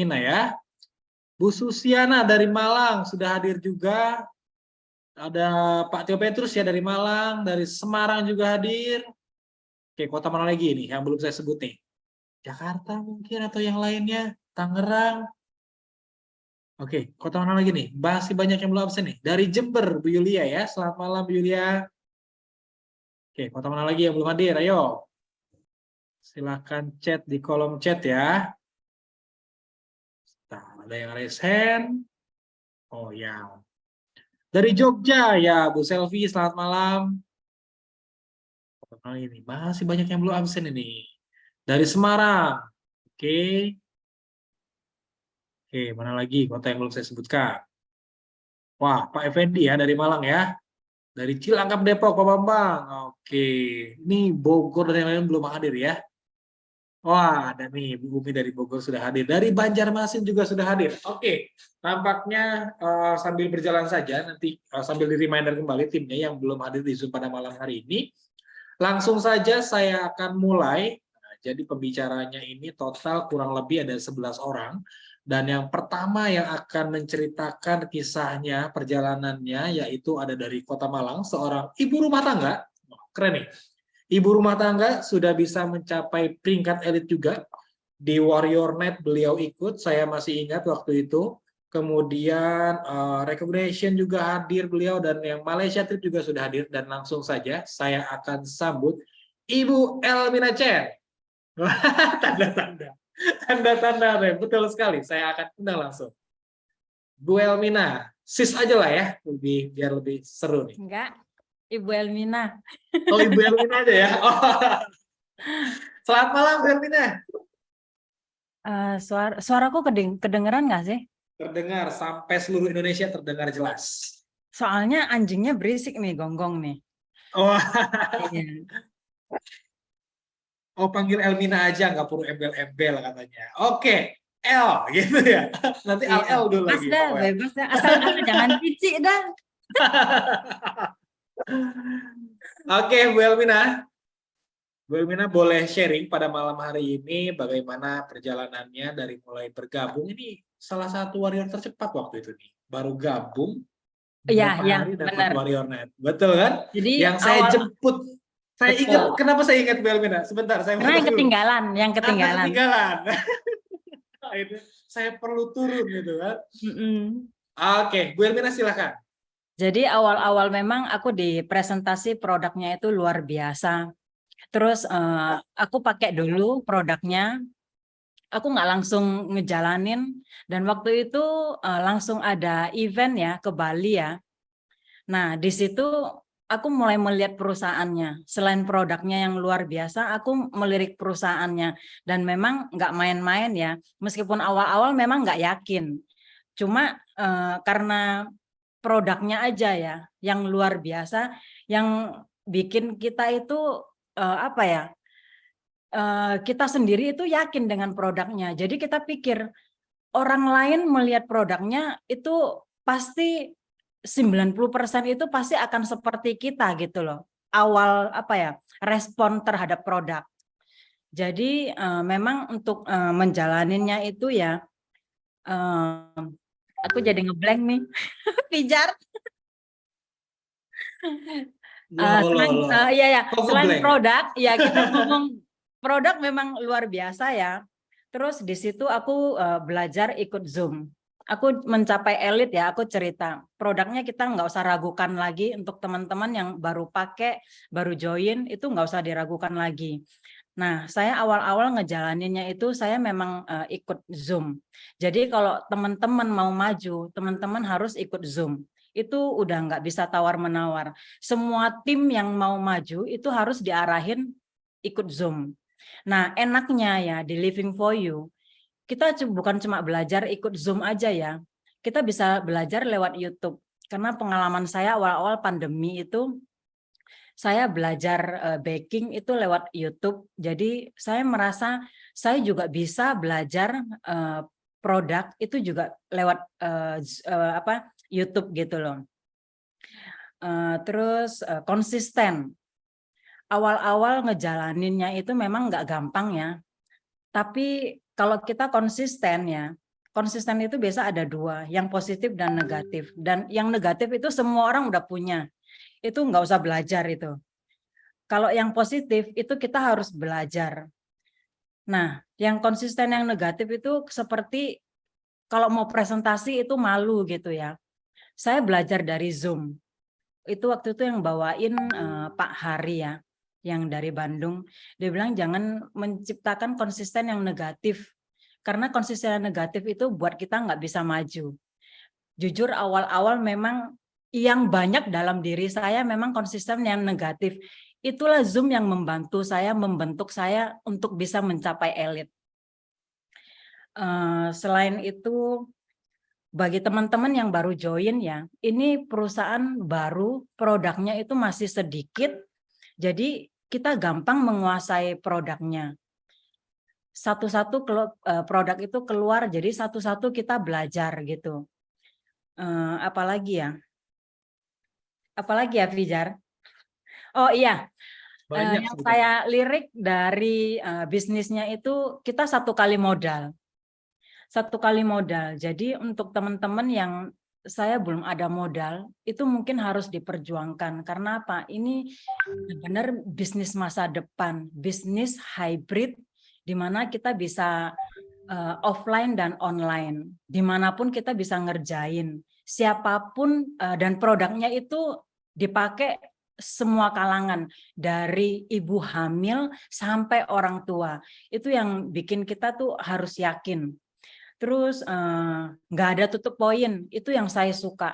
Mina ya. Bu Susiana dari Malang sudah hadir juga. Ada Pak Tio Petrus ya dari Malang, dari Semarang juga hadir. Oke, kota mana lagi nih yang belum saya sebut nih? Jakarta mungkin atau yang lainnya, Tangerang. Oke, kota mana lagi nih? Masih banyak yang belum absen nih. Dari Jember, Bu Yulia ya. Selamat malam, Bu Yulia. Oke, kota mana lagi yang belum hadir? Ayo. Silakan chat di kolom chat ya. Nah, ada yang raise hand. Oh ya. Dari Jogja ya, Bu Selvi, selamat malam. Kota ini masih banyak yang belum absen ini. Dari Semarang. Oke. Oke, mana lagi kota yang belum saya sebutkan? Wah, Pak Effendi ya dari Malang ya. Dari Cilangkap Depok, Pak Bambang. Oke, ini Bogor dan yang lain belum hadir ya. Wah, ada nih Bu Umi dari Bogor sudah hadir. Dari Banjarmasin juga sudah hadir. Oke, nampaknya sambil berjalan saja, nanti sambil di reminder kembali timnya yang belum hadir di Zoom pada malam hari ini. Langsung saja saya akan mulai. Nah, jadi pembicaranya ini total kurang lebih ada 11 orang. Dan yang pertama yang akan menceritakan kisahnya, perjalanannya, yaitu ada dari Kota Malang, seorang ibu rumah tangga. Keren nih. Ibu rumah tangga sudah bisa mencapai peringkat elit juga. Di Warrior Net beliau ikut, saya masih ingat waktu itu. Kemudian Recognition juga hadir beliau, dan yang Malaysia Trip juga sudah hadir. Dan langsung saja saya akan sambut Ibu Elmina Chen. Tanda-tanda. Tanda-tanda, betul sekali. Saya akan undang langsung. Bu Elmina, sis aja lah ya, biar lebih seru nih. Enggak, Ibu Elmina. Oh, Ibu Elmina aja ya. Oh. Selamat malam, Bu Elmina. Suaraku kedengeran nggak sih? Terdengar sampai seluruh Indonesia, terdengar jelas. Soalnya anjingnya berisik nih, gonggong nih. Oh, Iya. oh panggil Elmina aja, nggak perlu embel-embel katanya. Oke, L gitu ya. Nanti Iya. L dulu Bebas lagi. dah, bebas dah. Asal jangan cicik dah. Oke, Bu Elmina. Bu Elmina boleh sharing pada malam hari ini bagaimana perjalanannya dari mulai bergabung. Ini salah satu warrior tercepat waktu itu nih. Baru gabung Iya, berapa iya, hari dapat benar. Warrior Net. Betul kan? Jadi Yang saya awal jemput. Saya ingat, betul. kenapa saya ingat Bu Elmina? Sebentar, saya Karena foto yang dulu. ketinggalan, Karena ketinggalan. Itu saya perlu turun gitu kan. Oke, Bu Elmina silakan. Jadi awal-awal memang aku di presentasi produknya itu luar biasa. Terus aku pakai dulu produknya. Aku nggak langsung ngejalanin, dan waktu itu langsung ada event ya ke Bali ya. Nah di situ aku mulai melihat perusahaannya. Selain produknya yang luar biasa, aku melirik perusahaannya, dan memang nggak main-main ya. Meskipun awal-awal memang nggak yakin, cuma karena produknya aja ya yang luar biasa, yang bikin kita itu apa ya? Kita sendiri itu yakin dengan produknya. Jadi kita pikir orang lain melihat produknya itu pasti 90% itu pasti akan seperti kita gitu loh. Awal apa ya, respon terhadap produk. Jadi memang untuk menjalaninnya itu ya, aku jadi ngeblank nih, Pijar. Ya Allah. Iya ya, Kok selain ngeblank? produk, ya kita ngomong produk memang luar biasa ya. Terus di situ aku belajar ikut Zoom. Aku mencapai elit ya, aku cerita. Produknya kita nggak usah ragukan lagi, untuk teman-teman yang baru pakai, baru join, itu nggak usah diragukan lagi. Nah, saya awal-awal ngejalaninnya itu saya memang ikut Zoom. Jadi kalau teman-teman mau maju, teman-teman harus ikut Zoom. Itu udah nggak bisa tawar-menawar. Semua tim yang mau maju itu harus diarahin ikut Zoom. Nah, enaknya ya di Living for You, kita bukan cuma belajar ikut Zoom aja ya. Kita bisa belajar lewat YouTube. Karena pengalaman saya awal-awal pandemi itu, saya belajar baking itu lewat YouTube. Jadi saya merasa saya juga bisa belajar produk itu juga lewat YouTube gitu loh. Terus konsisten. Awal-awal ngejalaninnya itu memang nggak gampang ya. Tapi kalau kita konsisten ya, konsisten itu biasa ada dua, yang positif dan negatif. Dan yang negatif itu semua orang udah punya. Itu nggak usah belajar itu. Kalau yang positif itu kita harus belajar. Nah, yang konsisten yang negatif itu seperti kalau mau presentasi itu malu gitu ya. Saya belajar dari Zoom. Itu waktu itu yang bawain Pak Hari ya, yang dari Bandung. Dia bilang jangan menciptakan konsisten yang negatif. Karena konsisten yang negatif itu buat kita nggak bisa maju. Jujur awal-awal memang yang banyak dalam diri saya memang konsisten yang negatif. Itulah Zoom yang membantu saya, membentuk saya untuk bisa mencapai elit. Selain itu, bagi teman-teman yang baru join ya, ini perusahaan baru, produknya itu masih sedikit, jadi kita gampang menguasai produknya. Satu-satu produk itu keluar, jadi satu-satu kita belajar gitu. Apalagi ya Fijar? Oh iya, Banyak yang sebetulnya. saya lirik dari bisnisnya itu kita satu kali modal. Jadi untuk teman-teman yang saya belum ada modal, itu mungkin harus diperjuangkan. Karena apa? Ini benar bisnis masa depan, bisnis hybrid, di mana kita bisa offline dan online. Dimanapun kita bisa ngerjain. Siapapun dan produknya itu dipakai semua kalangan, dari ibu hamil sampai orang tua. Itu yang bikin kita tuh harus yakin. Terus nggak ada tutup poin, itu yang saya suka.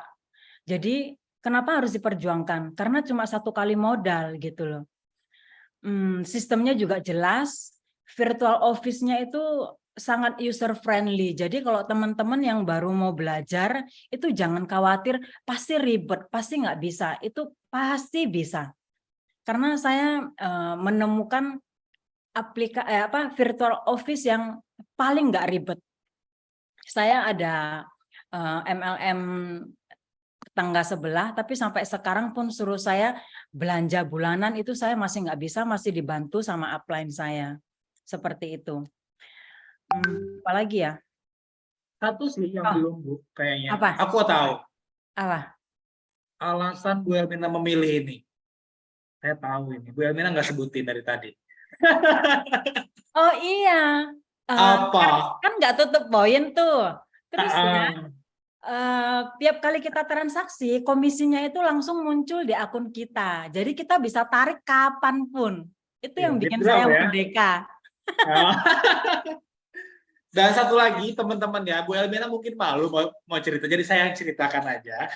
Jadi kenapa harus diperjuangkan? Karena cuma satu kali modal gitu loh. Sistemnya juga jelas, virtual office-nya itu sangat user friendly. Jadi kalau teman-teman yang baru mau belajar, itu jangan khawatir, pasti ribet, pasti nggak bisa. Itu pasti bisa. Karena saya menemukan virtual office yang paling nggak ribet. Saya ada MLM tetangga sebelah, tapi sampai sekarang pun suruh saya belanja bulanan itu saya masih nggak bisa, masih dibantu sama upline saya. Seperti itu. Apalagi ya? Satu sih yang belum, Bu, kayaknya. Apa? Aku tahu Apa? alasan Bu Elmina memilih ini. Saya tahu ini. Bu Elmina nggak sebutin dari tadi. Oh iya, Apa? kan nggak tutup poin tuh. Terus ya, Ah, tiap kali kita transaksi, komisinya itu langsung muncul di akun kita. Jadi kita bisa tarik kapanpun. Itu ya, yang bikin withdraw saya ya. merdeka. Dan satu lagi teman-teman ya, Bu Elmina mungkin malu mau cerita, jadi saya yang ceritakan aja.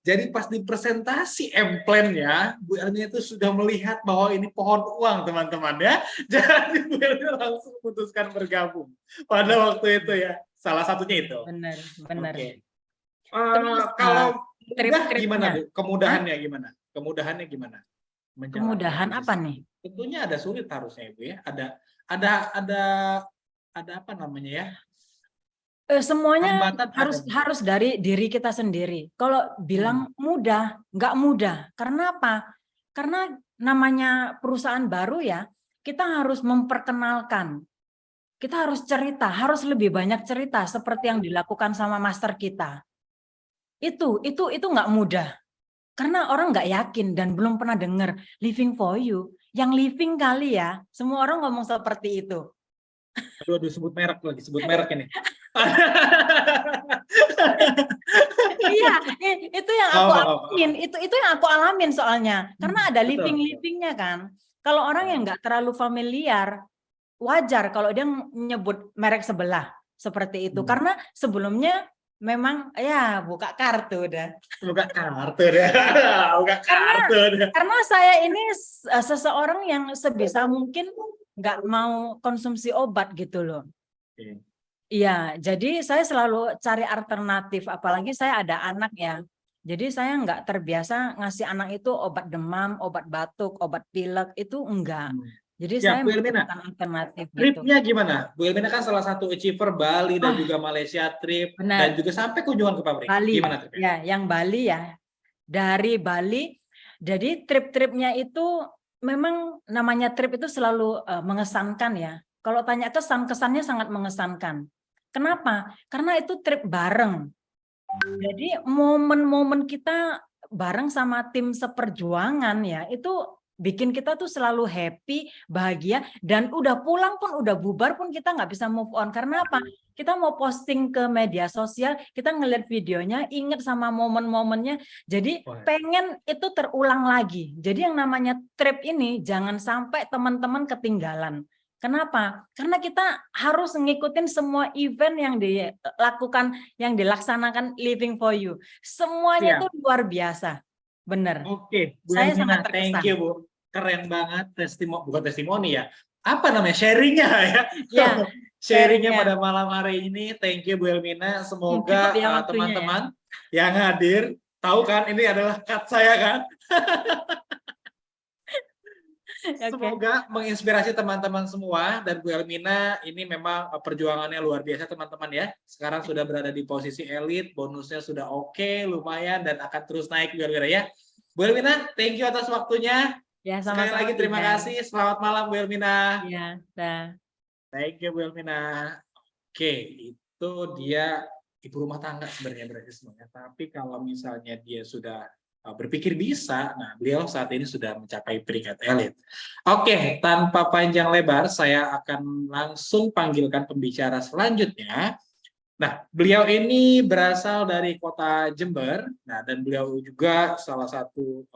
Jadi pas di presentasi M-Plan-nya, Bu Elmina itu sudah melihat bahwa ini pohon uang teman-teman ya. Jadi Bu Elmina langsung memutuskan bergabung pada waktu itu ya. Salah satunya itu. Benar. Oke. Terus Kalau mudah gimana trip-tripnya. Bu? Kemudahannya gimana? Kemudahannya gimana? Menjalankan Kemudahan apa bisnis. nih? Tentunya ada sulit harusnya Bu ya. Ada apa namanya ya? Semuanya Hambatan ada mungkin. harus dari diri kita sendiri. Kalau bilang mudah, nggak mudah. Karena apa? Karena namanya perusahaan baru ya, kita harus memperkenalkan. Kita harus cerita, harus lebih banyak cerita seperti yang dilakukan sama master kita. Itu nggak mudah. Karena orang nggak yakin dan belum pernah dengar living for you. Yang living kali ya, semua orang ngomong seperti itu. Aduh, sebut merek lagi, sebut merek ini. Iya, itu yang aku alamin. Itu yang aku alamin soalnya. Karena ada living-livingnya kan. Kalau orang yang nggak terlalu familiar, wajar kalau dia nyebut merek sebelah seperti itu. Karena sebelumnya memang ya buka kartu udah. Buka kartu deh. Buka kartu deh. Karena saya ini seseorang yang sebisa mungkin nggak mau konsumsi obat gitu loh. Iya, jadi saya selalu cari alternatif, apalagi saya ada anak ya. Jadi saya nggak terbiasa ngasih anak itu obat demam, obat batuk, obat pilek, itu enggak. Jadi Ya, saya Bu Elmina, menemukan alternatif gitu. tripnya gimana? Bu Elmina kan salah satu achiever Bali dan juga Malaysia trip, dan Benar. juga sampai kunjungan ke pabrik. Bali. Gimana tripnya? Ya, yang Bali ya. Dari Bali, jadi trip-tripnya itu memang namanya trip itu selalu mengesankan ya. Kalau tanya kesan, kesannya sangat mengesankan. Kenapa? Karena itu trip bareng. Jadi momen-momen kita bareng sama tim seperjuangan ya, itu bikin kita tuh selalu happy, bahagia, dan udah pulang pun, udah bubar pun kita nggak bisa move on. Karena apa? Kita mau posting ke media sosial, kita ngeliat videonya, inget sama momen-momennya, jadi pengen itu terulang lagi. Jadi yang namanya trip ini jangan sampai teman-teman ketinggalan. Kenapa? Karena kita harus ngikutin semua event yang dilakukan, yang dilaksanakan Living for You. Semuanya itu Siap. luar biasa. Bener. Oke, Bu Saya Elmina, sangat thank terkesan. you Bu. Keren banget bukan testimoni ya. Apa namanya? Sharingnya ya. Ya, Sharingnya sharingnya. pada malam hari ini. Thank you Bu Elmina. Cukup Semoga ya waktunya ya. teman-teman yang hadir tahu kan ini adalah cut saya kan. Oke. Semoga menginspirasi teman-teman semua, dan Bu Elmina ini memang perjuangannya luar biasa teman-teman ya. Sekarang sudah berada di posisi elit, bonusnya sudah oke, lumayan, dan akan terus naik juga ya. Bu Elmina, thank you atas waktunya. Ya, Sekali sama-sama. lagi terima kasih. Selamat malam Bu Elmina. Ya, dah. Thank you Bu Elmina. Oke, itu dia ibu rumah tangga sebenarnya berarti semuanya. Tapi kalau misalnya dia sudah berpikir bisa, nah beliau saat ini sudah mencapai peringkat elit. Oke, tanpa panjang lebar, saya akan langsung panggilkan pembicara selanjutnya. Nah, beliau ini berasal dari kota Jember, nah dan beliau juga salah satu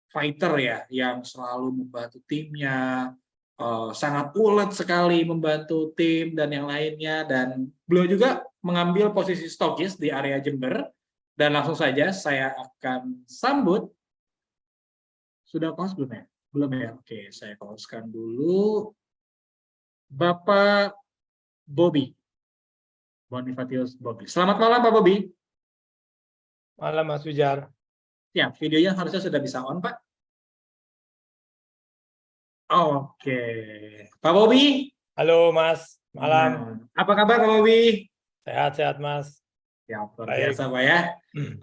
fighter ya, yang selalu membantu timnya, sangat ulet sekali membantu tim dan yang lainnya, dan beliau juga mengambil posisi stokis di area Jember. Dan langsung saja saya akan sambut. Sudah close belum ya? Belum ya? Oke, saya close-kan dulu. Bapak Bobby. Bonifatius Bobby. Selamat malam Pak Bobby. Malam Mas Wijar. Ya, videonya harusnya sudah bisa on Pak. Oke. Pak Bobby. Halo Mas, malam. Nah, apa kabar Pak Bobby? Sehat-sehat Mas. Ya, luar Baik. biasa Pak ya.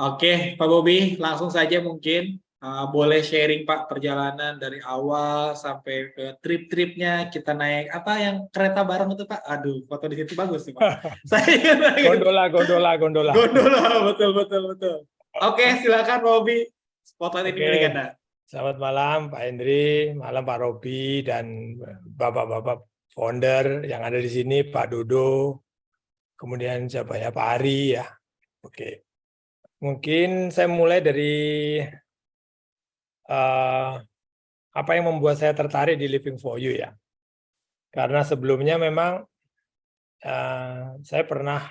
Oke, Pak Bobby, langsung saja mungkin boleh sharing Pak perjalanan dari awal sampai ke trip-tripnya, kita naik apa yang kereta bareng itu Pak? Aduh, foto di situ bagus nih Pak. Saya Gondola. Gondola, betul. Oke, silakan Pak Bobby. Spotlight ini milik Anda. Selamat malam Pak Hendri, malam Pak Robi dan bapak-bapak founder yang ada di sini, Pak Dodo, kemudian siapa ya, Pak Ari ya. Oke, mungkin saya mulai dari apa yang membuat saya tertarik di Living for You ya. Karena sebelumnya memang saya pernah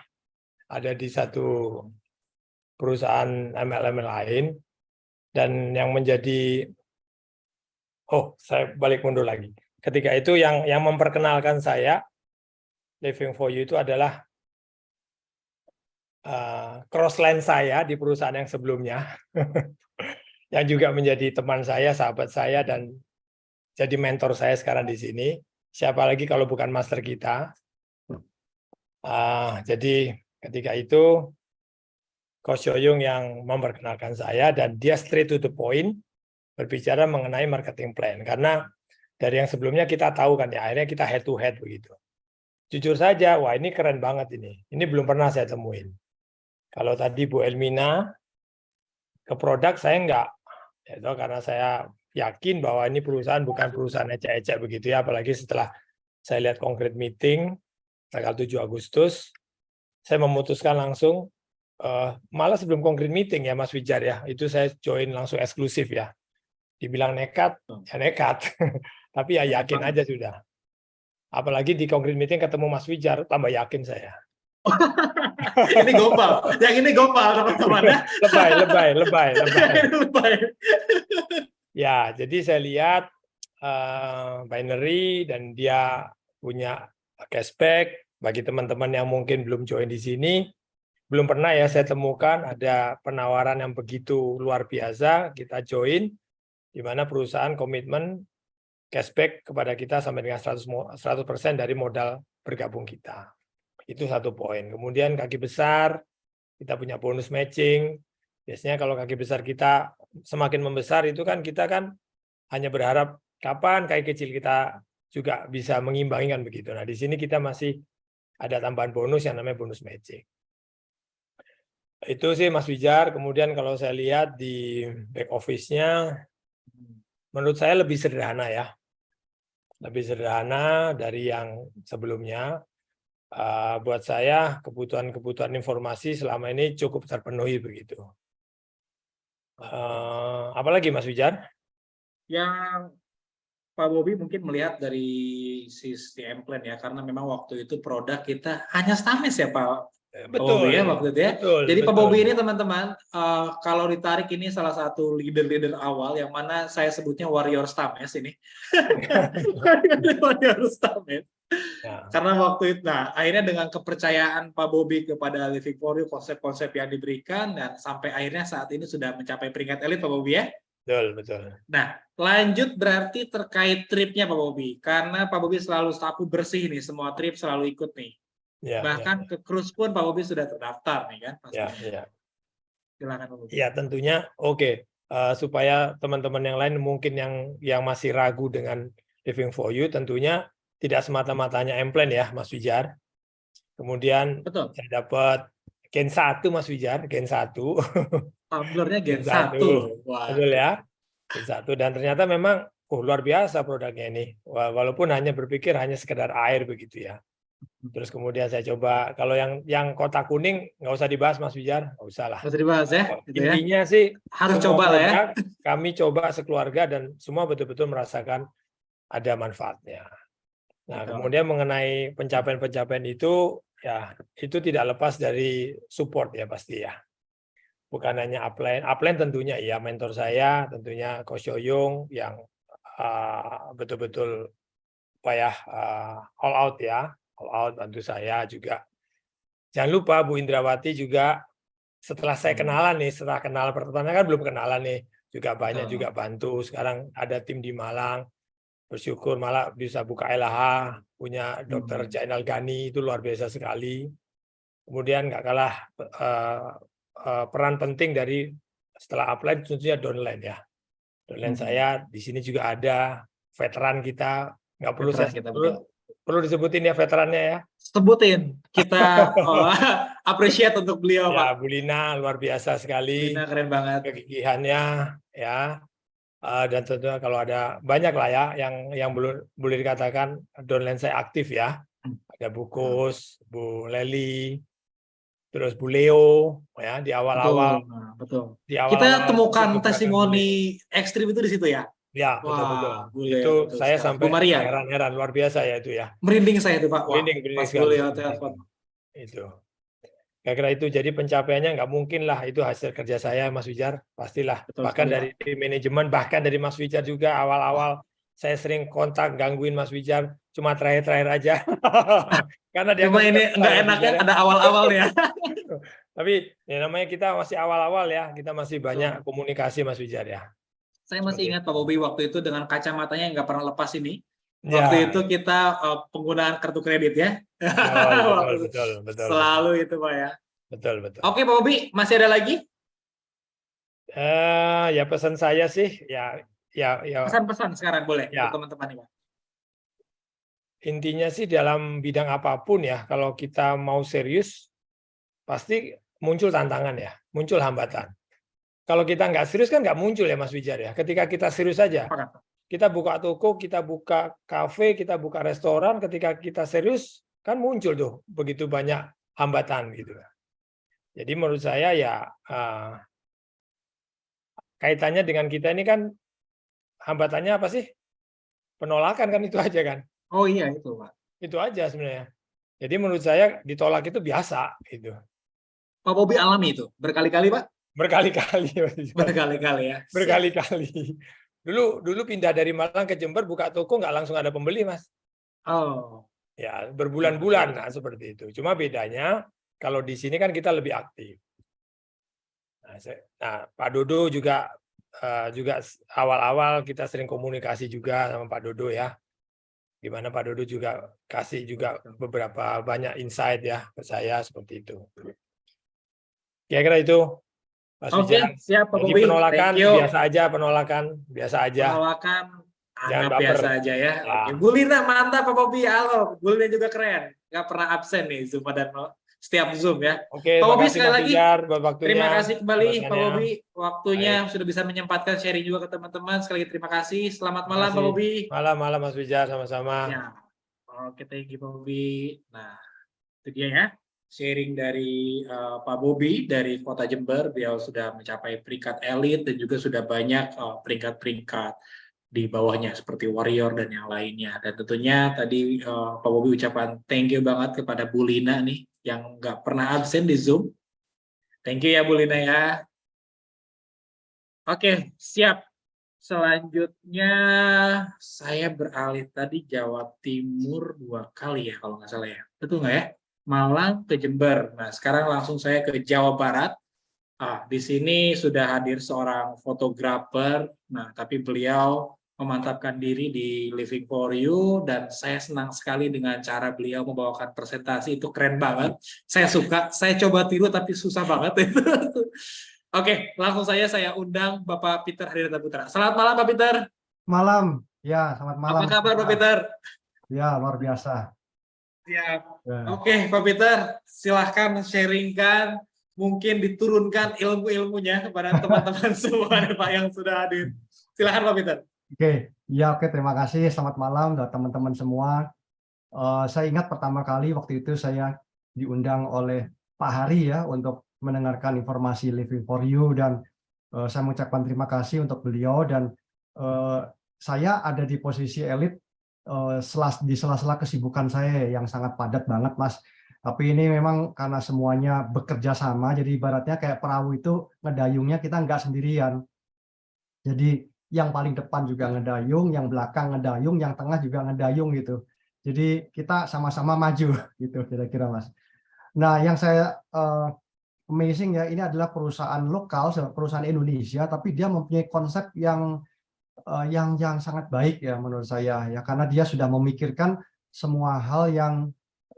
ada di satu perusahaan MLM lain, dan yang menjadi, saya balik mundur lagi. Ketika itu yang memperkenalkan saya Living for You itu adalah crossline saya di perusahaan yang sebelumnya, yang juga menjadi teman saya, sahabat saya, dan jadi mentor saya sekarang di sini. Siapa lagi kalau bukan master kita. Jadi ketika itu Coach Yoyung yang memperkenalkan saya, dan dia straight to the point berbicara mengenai marketing plan. Karena dari yang sebelumnya kita tahu kan ya, akhirnya kita head to head begitu. Jujur saja, wah ini keren banget ini. Ini belum pernah saya temuin. Kalau tadi Bu Elmina ke produk saya enggak, itu karena saya yakin bahwa ini perusahaan bukan perusahaan ecek-ecek begitu ya, apalagi setelah saya lihat concrete meeting tanggal 7 Agustus, saya memutuskan langsung, malah sebelum concrete meeting ya Mas Wijar ya, itu saya join langsung eksklusif ya. Dibilang nekat, ya nekat, tapi ya yakin aja sudah. Apalagi di concrete meeting ketemu Mas Wijar, tambah yakin saya. Ini gombal, yang ini gombal teman-teman ya. Lebay. Ya, jadi saya lihat binary dan dia punya cashback. Bagi teman-teman yang mungkin belum join di sini, belum pernah ya saya temukan ada penawaran yang begitu luar biasa. Kita join, di mana perusahaan komitmen cashback kepada kita sampai dengan 100% dari modal bergabung kita. Itu satu poin. Kemudian kaki besar, kita punya bonus matching. Biasanya kalau kaki besar kita semakin membesar itu kan kita kan hanya berharap kapan kaki kecil kita juga bisa mengimbangi kan begitu. Nah di sini kita masih ada tambahan bonus yang namanya bonus matching. Itu sih Mas Wijar. Kemudian kalau saya lihat di back office-nya, menurut saya lebih sederhana ya. Lebih sederhana dari yang sebelumnya. Buat saya kebutuhan-kebutuhan informasi selama ini cukup terpenuhi begitu. Apalagi Mas Wijar? Yang Pak Bobi mungkin melihat dari sisi M-Plan ya, karena memang waktu itu produk kita hanya Stames ya Pak Bobi ya waktu itu ya. Betul, Jadi Pak betul. Bobi ini teman-teman, kalau ditarik ini salah satu leader-leader awal yang mana saya sebutnya warrior Stames ini. Warrior Stames. Ya. Karena waktu itu, nah akhirnya dengan kepercayaan Pak Bobi kepada Living for You, konsep-konsep yang diberikan, dan sampai akhirnya saat ini sudah mencapai peringkat elit Pak Bobi ya. Betul, betul. Nah, lanjut berarti terkait tripnya Pak Bobi, karena Pak Bobi selalu sapu bersih nih, semua trip selalu ikut nih. Ya, Bahkan ke cruise pun Pak Bobi sudah terdaftar nih kan. ya, ya. Silakan Pak Bobi. Ya, tentunya oke. Supaya teman-teman yang lain mungkin yang masih ragu dengan Living for You, tentunya tidak semata-matanya M-Plan ya, Mas Wijar. Kemudian Betul. saya dapat Gen 1 Mas Wijar, Gen 1. Tumblernya Gen Gen 1. 1. Wah. Betul ya. Gen 1 dan ternyata memang luar biasa produknya ini. Walaupun hanya berpikir hanya sekedar air begitu ya. Terus kemudian saya coba, kalau yang kotak kuning nggak usah dibahas Mas Wijar, nggak usah lah. Harus dibahas ya. Gitu ya. Intinya sih Harus semua coba lah ya. produk kami coba sekeluarga dan semua betul-betul merasakan ada manfaatnya. Nah, Betul. kemudian mengenai pencapaian-pencapaian itu, ya itu tidak lepas dari support ya pasti ya. Bukan hanya upline tentunya ya, mentor saya tentunya Ko Syoyung yang betul-betul all out ya, all out bantu saya juga. Jangan lupa Bu Indrawati juga setelah saya kenalan nih, setelah kenalan pertama kan belum kenalan nih, juga banyak juga bantu. Sekarang ada tim di Malang. Bersyukur malah bisa buka LH, punya Dr. Jainal Ghani, itu luar biasa sekali. Kemudian nggak kalah peran penting dari setelah upline tentunya downline ya. Downline saya di sini juga ada veteran kita, nggak perlu perlu disebutin ya veterannya ya. Sebutin, kita appreciate untuk beliau Ya, Pak. Bu Lina luar biasa sekali. Lina keren banget. Kegigihannya ya. Dan tentunya kalau ada banyak lah ya yang boleh dikatakan downline saya aktif ya. Ada Bu Kus, Bu Leli, terus Bu Leo ya di awal-awal. Betul. Di awal Kita temukan testimoni ekstrim itu di situ ya. Ya, betul-betul. Bule, Itu betul saya sekali. sampai Bu Maria. heran-heran luar biasa ya itu ya. Merinding saya itu Pak. Merinding pas sekali. beliau telepon. Itu. Kira-kira itu, jadi pencapaiannya nggak mungkin lah itu hasil kerja saya Mas Wijar, pastilah. Betul Bahkan sekali, dari manajemen, bahkan dari Mas Wijar juga awal-awal saya sering kontak gangguin Mas Wijar, cuma terakhir-terakhir aja. Karena dia cuma ini nggak enaknya ada awal-awalnya. Tapi ya namanya kita masih awal-awal ya, kita masih banyak komunikasi Mas Wijar ya. Saya masih ingat Pak Bobi waktu itu dengan kacamatanya yang nggak pernah lepas ini. Ya. Waktu itu kita penggunaan kartu kredit ya. Betul. Selalu itu Pak ya. Betul. Oke Pak Bobi, masih ada lagi? Ya pesan saya sih ya. Pesan-pesan sekarang boleh ya. untuk teman-teman ini Pak. Intinya sih dalam bidang apapun ya, kalau kita mau serius pasti muncul tantangan ya, muncul hambatan. Kalau kita nggak serius kan nggak muncul ya Mas Wijar ya. Ketika kita serius saja, kita buka toko, kita buka kafe, kita buka restoran, ketika kita serius kan muncul tuh begitu banyak hambatan gitu. Jadi menurut saya ya kaitannya dengan kita ini kan hambatannya apa sih? Penolakan kan itu aja kan. Oh iya itu Pak. Itu aja sebenarnya. Jadi menurut saya ditolak itu biasa gitu. Pak Bobi alami itu berkali-kali Pak? Berkali-kali. Berkali-kali ya. Berkali-kali. Dulu pindah dari Malang ke Jember buka toko nggak langsung ada pembeli Mas. Oh. Ya berbulan-bulan nah, seperti itu. Cuma bedanya kalau di sini kan kita lebih aktif. Nah Pak Dodo juga awal-awal kita sering komunikasi juga sama Pak Dodo ya. Di mana Pak Dodo juga kasih juga beberapa banyak insight ya ke saya seperti itu. Kira-kira itu. Mas Oke, Wijar. siap Pak Jadi Bobi. penolakan biasa aja, penolakan biasa aja. Penolakan Jangan Anggap baper. biasa aja ya. Ya. Oke. Bu Lina, mantap Pak Bobi. Halo. Bu Lina juga keren. Nggak pernah absen nih Zoom dan setiap Zoom ya. Oke, Pak Bobi makasih sekali Mas lagi. Pijar buat waktunya. Terima kasih kembali Pak kesempatannya. Bobi. Waktunya Baik. sudah bisa menyempatkan sharing juga ke teman-teman. Sekali lagi terima kasih. Selamat Terima malam Pak kasih. Bobi. Malam Mas Pijar, sama-sama. Ya. Oke, thank you Pak Bobi. Nah, itu dia ya. Sharing dari Pak Bobi dari Kota Jember. Beliau sudah mencapai peringkat elit dan juga sudah banyak peringkat-peringkat di bawahnya seperti Warrior dan yang lainnya. Dan tentunya tadi Pak Bobi ucapan thank you banget kepada Bu Lina nih yang nggak pernah absen di Zoom. Thank you ya Bu Lina ya. Oke, siap. Selanjutnya saya beralih tadi Jawa Timur 2 kali ya kalau nggak salah ya. Betul nggak ya? Malang ke Jember. Nah, sekarang langsung saya ke Jawa Barat. Di sini sudah hadir seorang fotografer. Nah, tapi beliau memantapkan diri di Living for You dan saya senang sekali dengan cara beliau membawakan presentasi, itu keren banget. Saya suka, saya coba tiru tapi susah banget. Oke, langsung saya undang Bapak Peter Hadiratha Putra. Selamat malam Pak Peter. Malam, ya selamat malam. Apa kabar Pak Peter? Ya, luar biasa. Siap. Ya. Oke, Pak Peter, silahkan sharingkan, mungkin diturunkan ilmu-ilmunya kepada teman-teman semua Pak yang sudah hadir. Silahkan Pak Peter. Oke, terima kasih. Selamat malam buat teman-teman semua. Saya ingat pertama kali waktu itu saya diundang oleh Pak Hari ya untuk mendengarkan informasi Living for You dan saya mengucapkan terima kasih untuk beliau dan saya ada di posisi elit di sela-sela kesibukan saya yang sangat padat banget, Mas. Tapi ini memang karena semuanya bekerja sama, jadi ibaratnya kayak perahu itu ngedayungnya kita nggak sendirian. Jadi yang paling depan juga ngedayung, yang belakang ngedayung, yang tengah juga ngedayung gitu. Jadi kita sama-sama maju gitu kira-kira, Mas. Nah, yang saya amazing ya, ini adalah perusahaan lokal, perusahaan Indonesia, tapi dia mempunyai konsep yang sangat baik ya menurut saya ya, karena dia sudah memikirkan semua hal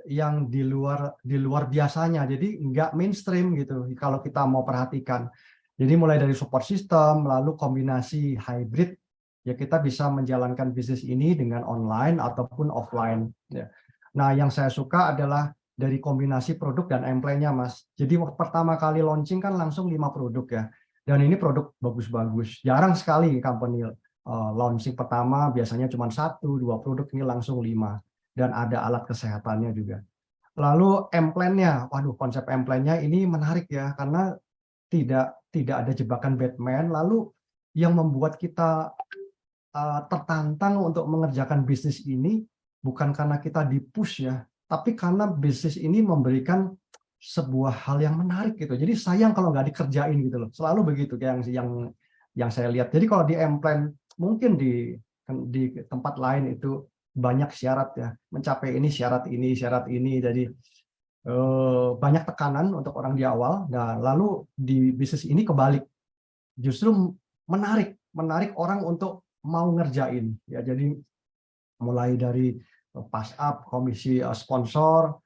yang di luar biasanya, jadi nggak mainstream gitu kalau kita mau perhatikan. Jadi mulai dari support system, lalu kombinasi hybrid, ya kita bisa menjalankan bisnis ini dengan online ataupun offline. Ya. Nah, yang saya suka adalah dari kombinasi produk dan employ-nya, Mas. Jadi pertama kali launching kan langsung 5 produk ya. Dan ini produk bagus-bagus. Jarang sekali company launching pertama biasanya cuma 1-2 produk, ini langsung 5. Dan ada alat kesehatannya juga. Lalu employ-nya, waduh konsep employ-nya ini menarik ya, karena tidak ada jebakan Batman. Lalu yang membuat kita tertantang untuk mengerjakan bisnis ini bukan karena kita di-push ya, tapi karena bisnis ini memberikan sebuah hal yang menarik gitu. Jadi sayang kalau nggak dikerjain gitu loh. Selalu begitu yang saya lihat. Jadi kalau di M-Plan mungkin di tempat lain itu banyak syarat ya, mencapai ini syarat ini. Jadi banyak tekanan untuk orang di awal. Nah, lalu di bisnis ini kebalik. Justru menarik orang untuk mau ngerjain ya. Jadi mulai dari pass up, komisi sponsor,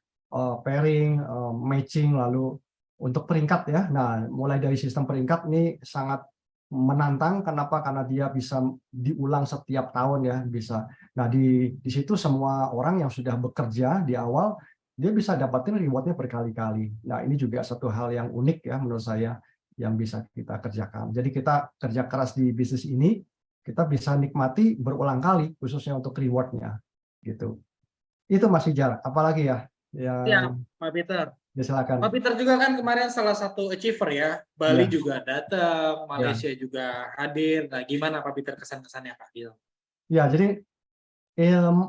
pairing, matching, lalu untuk peringkat ya. Nah, mulai dari sistem peringkat ini sangat menantang. Kenapa? Karena dia bisa diulang setiap tahun ya, bisa. Nah, di situ semua orang yang sudah bekerja di awal dia bisa dapatin rewardnya berkali-kali. Nah, ini juga satu hal yang unik ya menurut saya yang bisa kita kerjakan. Jadi kita kerja keras di bisnis ini, kita bisa nikmati berulang kali, khususnya untuk rewardnya, gitu. Itu Mas Hijar. Apalagi ya? Siap, Pak Peter. Ya, silakan. Pak Peter juga kan kemarin salah satu achiever ya. Bali Ya. juga datang, Malaysia juga hadir. Nah, gimana Pak Peter kesan-kesannya Pak? Ya, jadi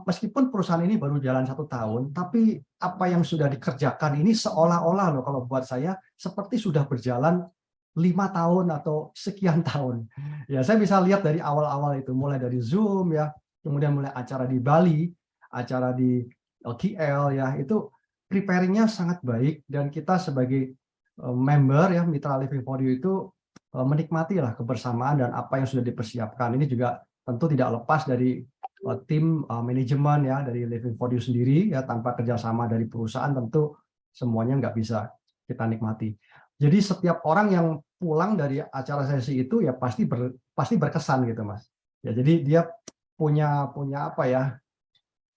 meskipun perusahaan ini baru jalan 1 tahun, tapi apa yang sudah dikerjakan ini seolah-olah loh kalau buat saya seperti sudah berjalan 5 tahun atau sekian tahun. Ya, saya bisa lihat dari awal-awal itu, mulai dari Zoom ya, kemudian mulai acara di Bali, acara di KL ya, itu preparing-nya sangat baik dan kita sebagai member ya Mitra Living for You itu menikmati lah kebersamaan dan apa yang sudah dipersiapkan. Ini juga tentu tidak lepas dari tim manajemen ya dari Living for You sendiri ya, tanpa kerjasama dari perusahaan tentu semuanya nggak bisa kita nikmati. Jadi setiap orang yang pulang dari acara sesi itu ya pasti berkesan gitu Mas. Ya, jadi dia punya apa ya?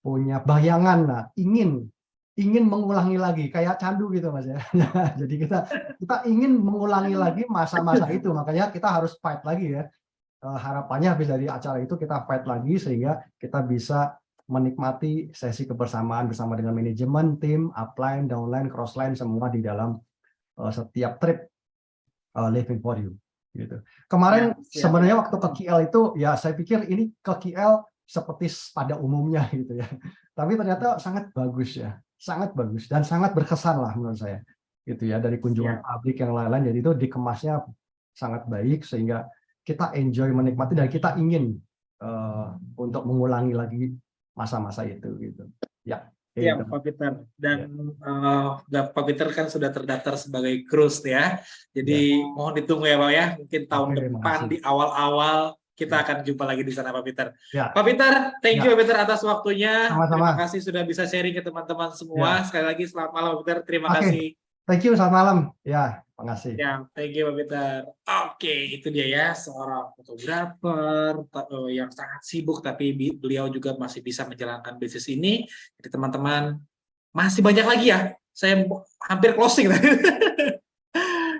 Punya bayangan lah, ingin mengulangi lagi kayak candu gitu Mas ya. Jadi kita ingin mengulangi lagi masa-masa itu, makanya kita harus fight lagi ya. Harapannya habis dari acara itu kita fight lagi sehingga kita bisa menikmati sesi kebersamaan bersama dengan manajemen, tim, upline, downline, crossline semua di dalam setiap trip Living for You gitu. Kemarin Siap. sebenarnya waktu ke KL itu ya saya pikir ini ke KL seperti pada umumnya gitu ya. Tapi ternyata sangat bagus ya, sangat bagus dan sangat berkesan lah menurut saya gitu ya, dari kunjungan publik yang lain-lain. Jadi itu dikemasnya sangat baik sehingga kita enjoy menikmati dan kita ingin untuk mengulangi lagi masa-masa itu gitu. Ya. Ya, Gitu. Pak Peter. Dan Pak Peter kan sudah terdaftar sebagai cruise ya. Jadi mohon ditunggu ya Pak ya. Mungkin tahun Oke, terima depan kasih. di awal-awal kita akan jumpa lagi di sana Pak Peter. Ya. Pak Peter, thank you Ya. Pak Peter atas waktunya. Sama-sama. Terima kasih sudah bisa sharing ke teman-teman semua. Sekali lagi selamat malam Pak Peter. Terima Oke. kasih. Thank you, selamat malam. Ya, terima kasih. Ya, thank you Pak Peter. Oke, itu dia ya seorang fotografer yang sangat sibuk tapi beliau juga masih bisa menjalankan bisnis ini. Jadi teman-teman masih banyak lagi ya. Saya hampir closing.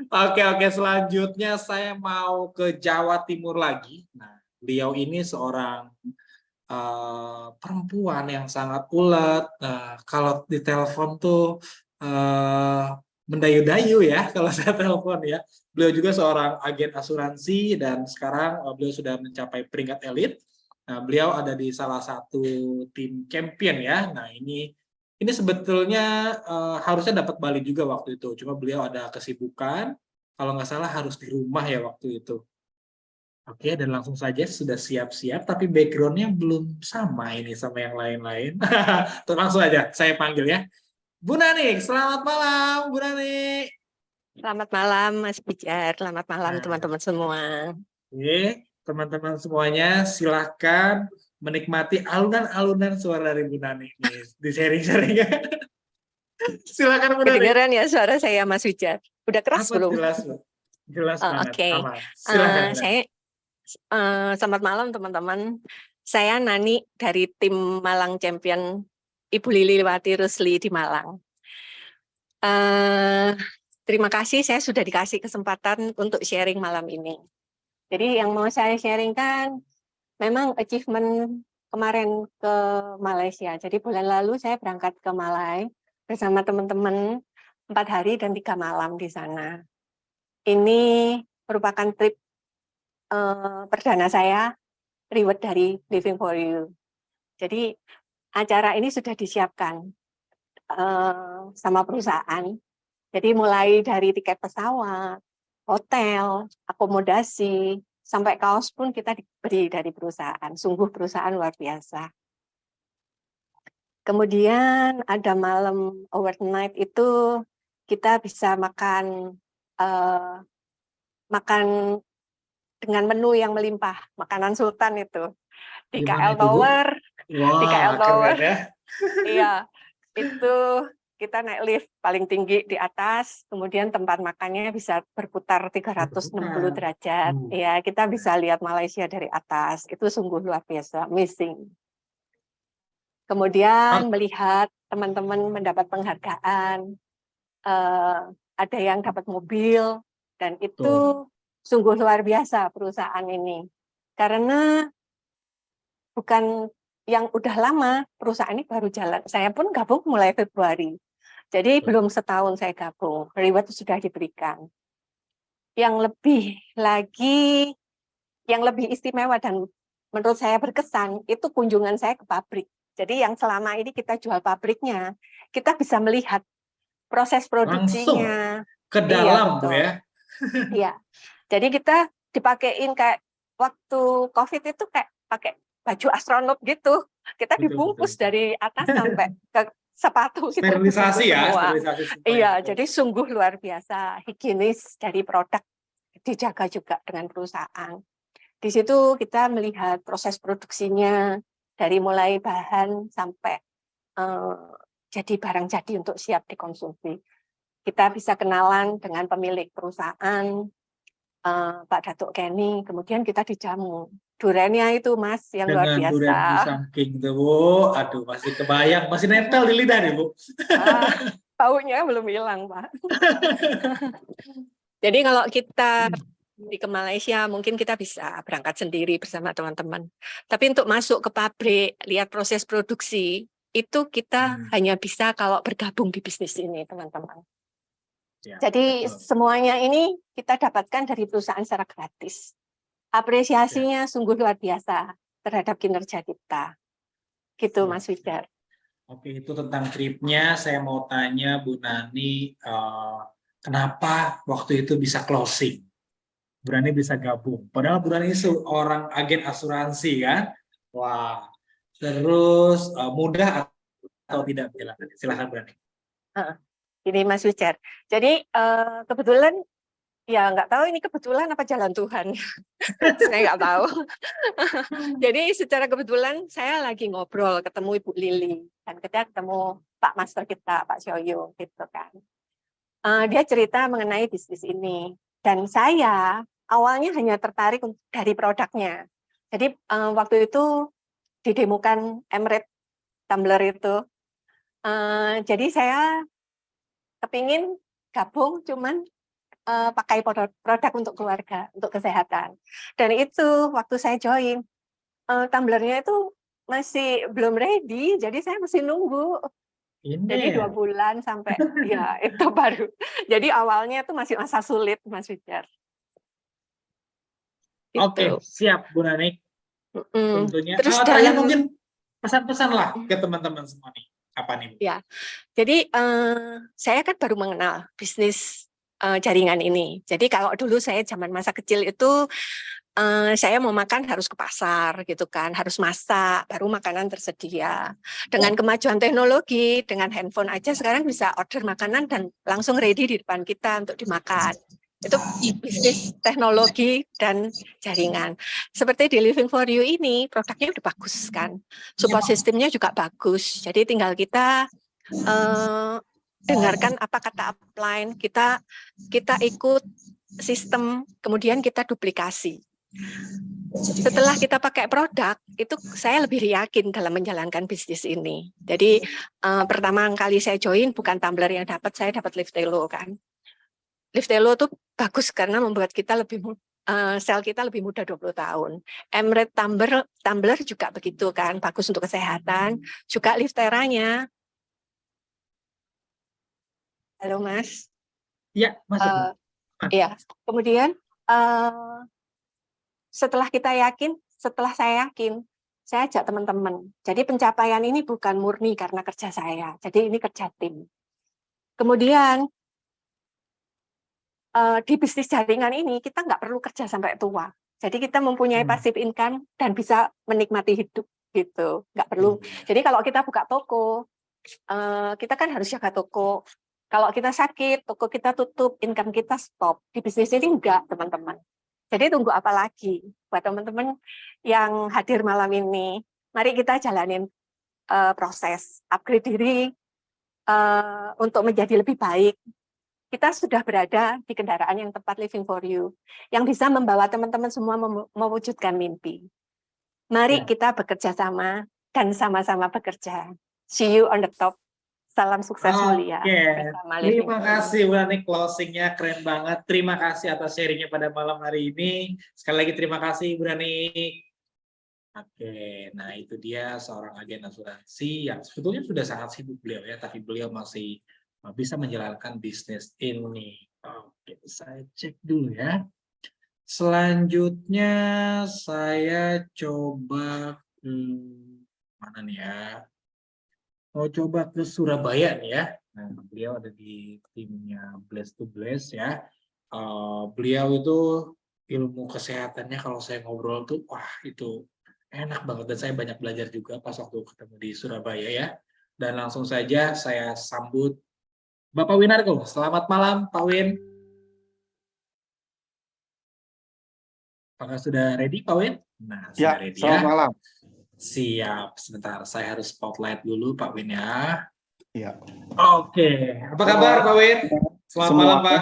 Oke, selanjutnya saya mau ke Jawa Timur lagi. Nah, beliau ini seorang perempuan yang sangat ulet. Kalau di telepon tuh mendayu-dayu ya kalau saya telepon ya. Beliau juga seorang agen asuransi dan sekarang beliau sudah mencapai peringkat elit. Nah, beliau ada di salah satu tim champion ya. Nah, ini sebetulnya harusnya dapat Bali juga waktu itu. Cuma beliau ada kesibukan. Kalau nggak salah harus di rumah ya waktu itu. Oke, dan langsung saja sudah siap-siap, tapi background-nya belum sama ini sama yang lain-lain. Langsung aja, saya panggil ya. Bu Nani, selamat malam Bu Nani. Selamat malam Mas Pijar, selamat malam teman-teman semua. Oke, teman-teman semuanya silahkan menikmati alunan-alunan suara dari Bu Nani nih, di sharing-sharing. Silakan Bu Nani. Kedengeran ya suara saya Mas Pijar? Udah keras belum? Jelas, Bu. Jelas banget, Oke. aman. Silakan. Selamat malam teman-teman. Saya Nani dari tim Malang Champion Ibu Liliwati Rusli di Malang. Terima kasih saya sudah dikasih kesempatan untuk sharing malam ini. Jadi yang mau saya sharingkan memang achievement kemarin ke Malaysia. Jadi bulan lalu saya berangkat ke Malai bersama teman-teman 4 hari dan 3 malam di sana. Ini merupakan trip perdana saya, reward dari Living for You. Jadi acara ini sudah disiapkan sama perusahaan. Jadi mulai dari tiket pesawat, hotel, akomodasi, sampai kaos pun kita diberi dari perusahaan. Sungguh perusahaan luar biasa. Kemudian ada malam overnight itu kita bisa makan dengan menu yang melimpah, makanan sultan itu di KL Tower. Wah, di KL Tower. Keren ya. Iya, itu kita naik lift paling tinggi di atas, kemudian tempat makannya bisa berputar 360 derajat. Ya, kita bisa lihat Malaysia dari atas. Itu sungguh luar biasa, amazing. Kemudian melihat teman-teman mendapat penghargaan, ada yang dapat mobil, dan itu sungguh luar biasa perusahaan ini. Karena bukan yang udah lama, perusahaan ini baru jalan. Saya pun gabung mulai Februari. Jadi belum setahun saya gabung, reward sudah diberikan. Yang lebih istimewa dan menurut saya berkesan, itu kunjungan saya ke pabrik. Jadi yang selama ini kita jual pabriknya, kita bisa melihat proses produksinya. Langsung ke dalam, Bu ya. Iya. Jadi kita dipakein kayak waktu COVID itu kayak pakai baju astronot gitu. Kita dibungkus dari atas sampai ke sepatu. Sterilisasi ya. Iya, jadi sungguh luar biasa. Higienis dari produk dijaga juga dengan perusahaan. Di situ kita melihat proses produksinya dari mulai bahan sampai jadi barang jadi untuk siap dikonsumsi. Kita bisa kenalan dengan pemilik perusahaan, Pak Datuk Kenny, kemudian kita dijamu. Duriannya itu Mas yang luar Dengan biasa. durian pisangking tuh, Bu. Aduh, masih kebayang, masih nempel di lidah nih, Bu. Ah, baunya belum hilang, Pak. Jadi kalau kita di ke Malaysia mungkin kita bisa berangkat sendiri bersama teman-teman. Tapi untuk masuk ke pabrik, lihat proses produksi, itu kita hanya bisa kalau bergabung di bisnis ini, teman-teman. Ya, Jadi betul. semuanya ini kita dapatkan dari perusahaan secara gratis. Apresiasinya sungguh luar biasa terhadap kinerja kita. Gitu, Ya. Mas Widar. Oke, itu tentang tripnya. Saya mau tanya Bu Nani, kenapa waktu itu bisa closing? Bu Nani bisa gabung. Padahal Bu Nani seorang agen asuransi kan? Wah, terus mudah atau tidak menjalankan? Silahkan Bu Nani. Ini Mas Widar. Jadi kebetulan, ya nggak tahu ini kebetulan apa jalan Tuhan. Saya nggak tahu. Jadi secara kebetulan saya lagi ngobrol, ketemu Ibu Lili. Dan kita ketemu Pak Master kita, Pak Sioyo, gitu kan. Dia cerita mengenai bisnis ini. Dan saya awalnya hanya tertarik dari produknya. Jadi waktu itu didemukan Emirates tumbler itu. Jadi saya kepingin gabung cuman pakai produk untuk keluarga, untuk kesehatan. Dan itu waktu saya join, tumblernya itu masih belum ready, jadi saya masih nunggu. Jadi 2 bulan sampai ya itu baru. Jadi awalnya itu masih masa sulit, Mas Widar. Oke, siap Bu Nani. Tentunya. Terus Terakhir mungkin pesan-pesan lah ke teman-teman semua nih. Apa nih, Bu? Ya, jadi saya kan baru mengenal bisnis jaringan ini. Jadi kalau dulu saya zaman masa kecil itu saya mau makan harus ke pasar gitu kan, harus masak, baru makanan tersedia. Dengan kemajuan teknologi, dengan handphone aja sekarang bisa order makanan dan langsung ready di depan kita untuk dimakan. Itu bisnis teknologi dan jaringan. Seperti di Living for You ini, produknya udah bagus kan. Support sistemnya juga bagus. Jadi tinggal kita dengarkan apa kata upline, kita ikut sistem, kemudian kita duplikasi. Setelah kita pakai produk, itu saya lebih yakin dalam menjalankan bisnis ini. Jadi pertama kali saya join bukan tumbler yang dapat, saya dapat Liftelo kan. Liftelo itu bagus karena membuat kita lebih sel kita lebih muda 20 tahun. Emirates tumbler juga begitu kan, bagus untuk kesehatan. Juga Lifteranya. Halo Mas. Iya, masuk. Iya. Kemudian setelah saya yakin, saya ajak teman-teman. Jadi pencapaian ini bukan murni karena kerja saya. Jadi ini kerja tim. Kemudian di bisnis jaringan ini kita nggak perlu kerja sampai tua. Jadi kita mempunyai passive income dan bisa menikmati hidup gitu. Nggak perlu. Jadi kalau kita buka toko, kita kan harus jaga toko. Kalau kita sakit, toko kita tutup, income kita stop. Di bisnis ini enggak, teman-teman. Jadi tunggu apa lagi? Buat teman-teman yang hadir malam ini, mari kita jalanin proses upgrade diri untuk menjadi lebih baik. Kita sudah berada di kendaraan yang tepat, Living for You, yang bisa membawa teman-teman semua mewujudkan mimpi. Mari kita bekerja sama dan sama-sama bekerja. See you on the top. Salam sukses mulia. Terima kasih Bu Nani, closingnya keren banget. Terima kasih atas sharingnya pada malam hari ini. Sekali lagi terima kasih Bu Nani. Oke, nah itu dia seorang agen asuransi yang sebetulnya sudah sangat sibuk beliau ya, tapi beliau masih bisa menjalankan bisnis ini. Oke, saya cek dulu ya. Selanjutnya saya coba mana nih ya? Mau coba ke Surabaya nih ya. Nah, beliau ada di timnya Bless to Bless ya. Beliau itu ilmu kesehatannya kalau saya ngobrol tuh, wah itu enak banget. Dan saya banyak belajar juga pas waktu ketemu di Surabaya ya. Dan langsung saja saya sambut Bapak Winarko. Selamat malam Pak Win. Apakah sudah ready Pak Win? Nah, sudah ready ya. Selamat malam. Siap, sebentar. Saya harus spotlight dulu Pak Win ya. Iya. Oke, apa kabar Pak Win? Selamat malam Pak.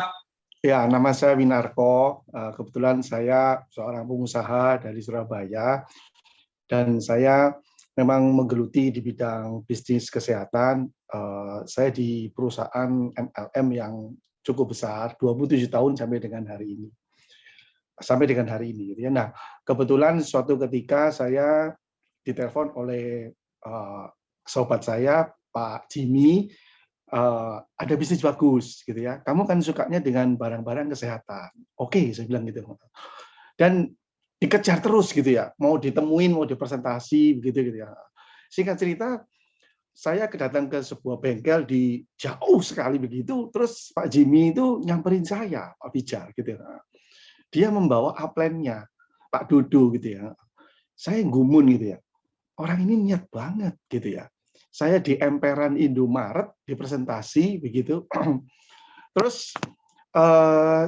Ya, nama saya Winarko. Kebetulan saya seorang pengusaha dari Surabaya dan saya memang menggeluti di bidang bisnis kesehatan. Saya di perusahaan MLM yang cukup besar, 27 tahun sampai dengan hari ini. Gitu ya. Nah, kebetulan suatu ketika saya ditelepon oleh sobat saya, Pak Jimmy, ada bisnis bagus gitu ya. Kamu kan sukanya dengan barang-barang kesehatan. Oke, saya bilang gitu. Dan dikejar terus gitu ya. Mau ditemuin, mau dipresentasi begitu gitu ya. Singkat cerita, saya datang ke sebuah bengkel di jauh sekali begitu, terus Pak Jimmy itu nyamperin saya, Pak Bijar gitu ya. Dia membawa upline-nya, Pak Dodo gitu ya. Saya gumun gitu ya. Orang ini niat banget gitu ya. Saya di emperan Indomaret di presentasi begitu. Terus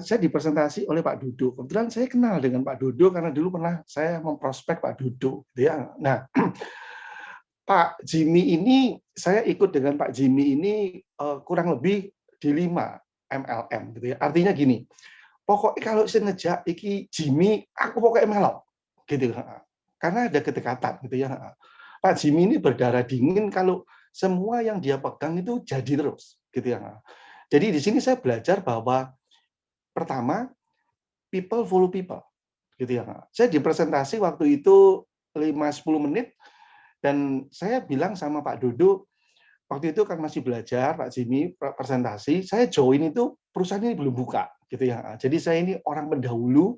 saya dipresentasi oleh Pak Dodo. Kebetulan saya kenal dengan Pak Dodo karena dulu pernah saya memprospek Pak Dodo. Gitu ya. Nah, Pak Jimmy ini, saya ikut dengan Pak Jimmy ini kurang lebih di 5 MLM. Gitu ya. Artinya gini, pokoknya kalau saya ngejak iki Jimmy, aku pokoknya melok. Gitu. Karena ada kedekatan. Gitu ya. Pak Jimmy ini berdarah dingin kalau semua yang dia pegang itu jadi terus, gitu ya. Jadi di sini saya belajar bahwa pertama people follow people, gitu ya. Saya di presentasi waktu itu 5-10 menit dan saya bilang sama Pak Dodo, waktu itu kan masih belajar Pak Jimmy presentasi, saya join itu perusahaan ini belum buka, gitu ya. Jadi saya ini orang pendahulu,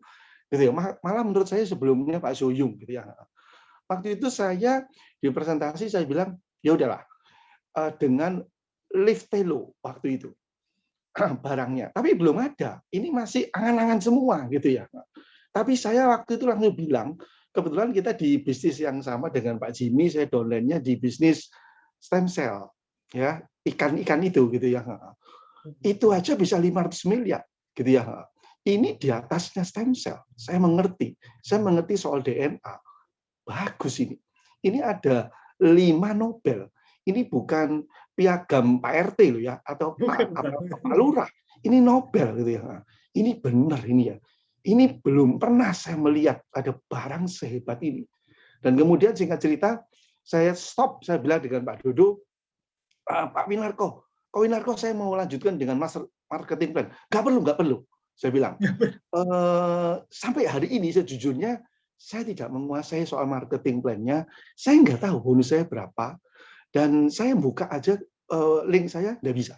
gitu ya. Malah menurut saya sebelumnya Pak Soyung, gitu ya. Waktu itu saya di presentasi saya bilang, ya udahlah, dengan lift telo waktu itu barangnya, tapi belum ada. Ini masih angan-angan semua gitu ya. Tapi saya waktu itu langsung bilang, kebetulan kita di bisnis yang sama dengan Pak Jimmy, saya downline-nya di bisnis stem cell, ya ikan-ikan itu gitu ya. Itu aja bisa 500 miliar gitu ya. Ini di atasnya stem cell. Saya mengerti soal DNA. Bagus ini. Ini ada 5 Nobel. Ini bukan piagam Pak RT loh ya, atau Pak Lurah. Ini Nobel gitu ya. Ini benar ini ya. Ini belum pernah saya melihat ada barang sehebat ini. Dan kemudian singkat cerita, saya stop, saya bilang dengan Pak Dodo, Pak Winarko, saya mau lanjutkan dengan marketing plan. Nggak perlu. Saya bilang, sampai hari ini sejujurnya saya tidak menguasai soal marketing plan-nya. Saya nggak tahu bonus saya berapa. Dan saya buka aja link saya, nggak bisa.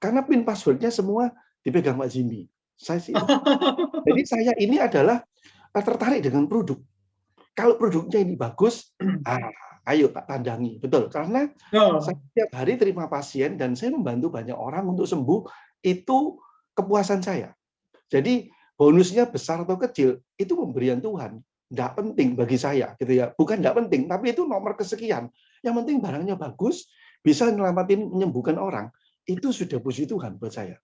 Karena PIN password-nya semua dipegang Pak Jimmy. Jadi saya ini adalah tertarik dengan produk. Kalau produknya ini bagus, ayo tak tandangi. Betul, karena saya setiap hari terima pasien dan saya membantu banyak orang untuk sembuh, itu kepuasan saya. Jadi bonusnya besar atau kecil, itu pemberian Tuhan. Nggak penting bagi saya, gitu ya. Bukan nggak penting, tapi itu nomor kesekian. Yang penting barangnya bagus, bisa nyelamatin, menyembuhkan orang. Itu sudah puji Tuhan buat saya.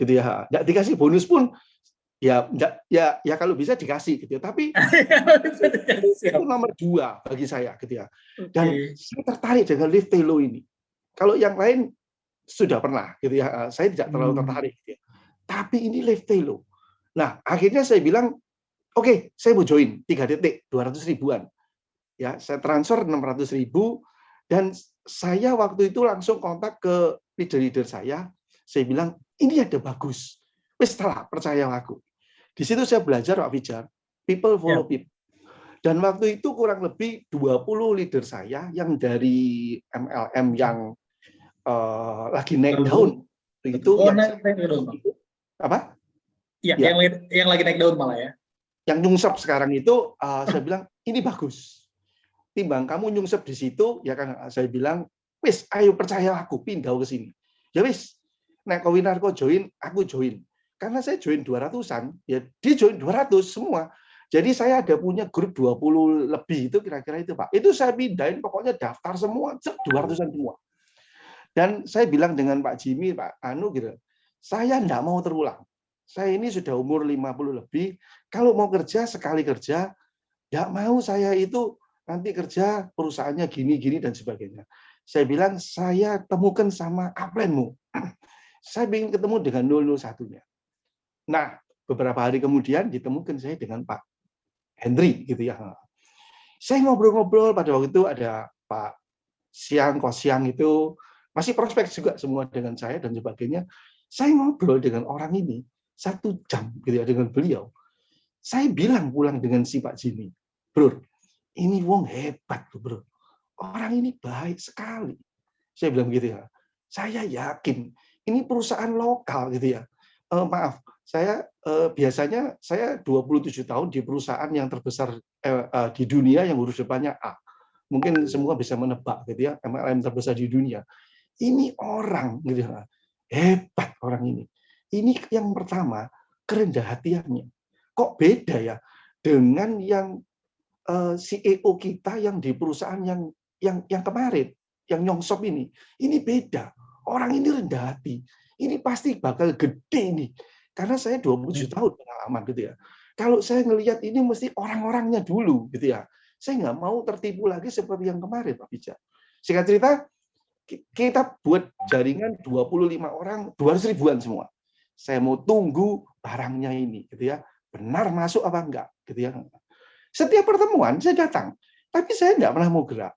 Gitu ya. Nggak dikasih bonus pun, ya kalau bisa dikasih, gitu ya. Tapi itu nomor 2 bagi saya, gitu ya. Dan saya tertarik dengan lift telo ini. Kalau yang lain sudah pernah, gitu ya. Saya tidak terlalu tertarik. Gitu ya. Tapi ini lift telo. Nah, akhirnya saya bilang, oke, saya mau join 3 detik, 200 ribuan. Ya, saya transfer 600 ribu dan saya waktu itu langsung kontak ke leader-leader saya bilang, ini ada bagus. Wes setelah percaya aku. Di situ saya belajar Pak Fijar, people follow people. Dan waktu itu kurang lebih 20 leader saya yang dari MLM yang lagi naik daun. Itu naik daun. Apa? Ya, yang lagi naik daun malah ya. Yang nyungsep sekarang itu saya bilang ini bagus. Timbang kamu nyungsep di situ, ya kan saya bilang, wis ayo percaya aku, pindah ke sini. Ya wis, nek kau Winarko join, aku join. Karena saya join 200-an, ya dia join 200 semua. Jadi saya ada punya grup 20 lebih itu kira-kira itu Pak. Itu saya pindahin pokoknya daftar semua 200-an semua. Dan saya bilang dengan Pak Jimmy, Pak Anu gitu, saya enggak mau terulang. Saya ini sudah umur 50 lebih, kalau mau kerja sekali kerja, enggak mau saya itu nanti kerja perusahaannya gini-gini dan sebagainya. Saya bilang, saya temukan sama upline-mu. Saya ingin ketemu dengan 001-nya. Nah, beberapa hari kemudian ditemukan saya dengan Pak Hendri gitu ya. Saya ngobrol-ngobrol, pada waktu itu ada Pak Kos Siang itu masih prospek juga semua dengan saya dan sebagainya. Saya ngobrol dengan orang ini 1 jam gitu ya dengan beliau. Saya bilang pulang dengan si Pak Jimmy, bro, ini wong hebat tuh bro. Orang ini baik sekali. Saya bilang gitu ya. Saya yakin ini perusahaan lokal gitu ya. Maaf, saya biasanya saya 27 tahun di perusahaan yang terbesar di dunia yang huruf depannya A. Mungkin semua bisa menebak gitu ya, MLM terbesar di dunia. Ini orang gitu ya. Hebat orang ini. Ini yang pertama, kerendah hatiannya. Kok beda ya dengan yang CEO kita yang di perusahaan yang kemarin, yang Nyongsop ini. Ini beda. Orang ini rendah hati. Ini pasti bakal gede nih. Karena saya 27 tahun pengalaman gitu ya. Kalau saya ngelihat ini mesti orang-orangnya dulu gitu ya. Saya nggak mau tertipu lagi seperti yang kemarin, Pak Bija. Singkat cerita, kita buat jaringan 25 orang, 200 ribuan semua. Saya mau tunggu barangnya ini, gitu ya. Benar masuk apa enggak, gitu ya. Setiap pertemuan saya datang, tapi saya nggak pernah mau gerak.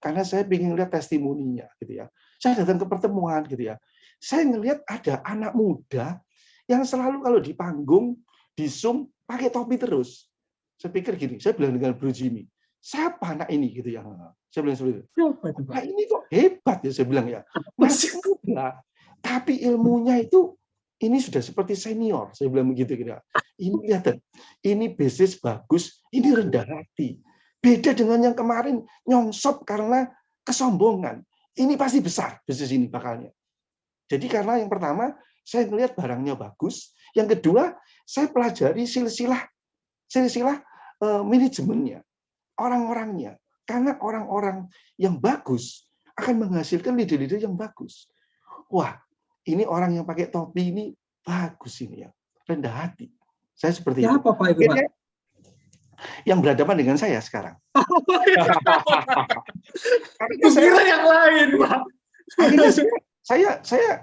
Karena saya ingin lihat testimoninya, gitu ya. Saya datang ke pertemuan, gitu ya. Saya ngelihat ada anak muda yang selalu kalau di panggung, di Zoom, pakai topi terus. Saya pikir gini, saya bilang dengan Bro Jimmy, siapa anak ini gitu ya? Saya bilang seperti itu. Nah, ini kok hebat ya saya bilang ya. Masih muda, tapi ilmunya itu ini sudah seperti senior. Saya bilang begitu kira. Ini lihat, ini bisnis bagus, ini rendah hati. Beda dengan yang kemarin Nyongsop karena kesombongan. Ini pasti besar bisnis ini bakalnya. Jadi karena yang pertama saya melihat barangnya bagus, yang kedua saya pelajari silsilah manajemennya, orang-orangnya. Karena orang-orang yang bagus akan menghasilkan leader-leader yang bagus. Wah, ini orang yang pakai topi ini bagus ini ya, rendah hati. Saya seperti itu. Siapa Pak itu, Pak? Yang berhadapan dengan saya sekarang. Itu kira yang lain, Pak. Akhirnya saya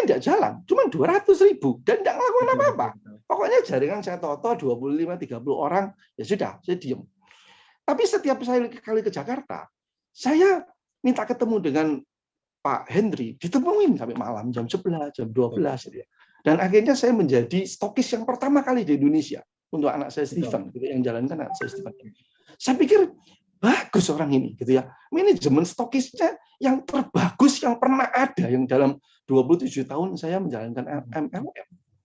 tidak jalan, cuma 200.000 dan tidak melakukan apa-apa. Pokoknya jaringan saya toto 25-30 orang, ya sudah, saya diem. Tapi setiap saya kali ke Jakarta, saya minta ketemu dengan Pak Hendri, ditemuin sampai malam jam 11, jam 12. Gitu ya. Dan akhirnya saya menjadi stokis yang pertama kali di Indonesia untuk anak saya Steven, gitu, yang jalankan anak saya Steven. Saya pikir bagus orang ini, gitu ya. Manajemen stokisnya yang terbagus yang pernah ada yang dalam 27 tahun saya menjalankan MLM,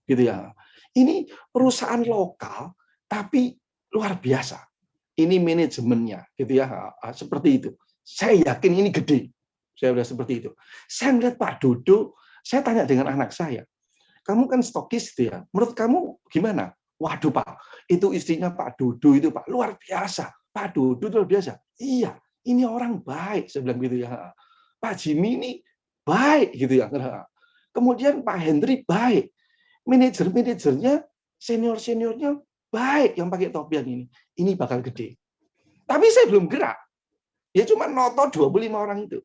gitu ya. Ini perusahaan lokal tapi luar biasa. Ini manajemennya, gitu ya. Seperti itu. Saya yakin ini gede. Saya udah seperti itu. Saya melihat Pak Dodo, saya tanya dengan anak saya, kamu kan stokis, gitu ya. Menurut kamu gimana? Waduh Pak, itu istrinya Pak Dodo itu Pak luar biasa. Pak Dodo luar biasa. Iya, ini orang baik, saya bilang gitu ya. Pak Jimmy ini baik gitu ya. Kemudian Pak Hendri baik. Manajer-manajernya, senior-seniornya baik yang pakai topian ini. Ini bakal gede. Tapi saya belum gerak. Ya cuma noto 25 orang itu.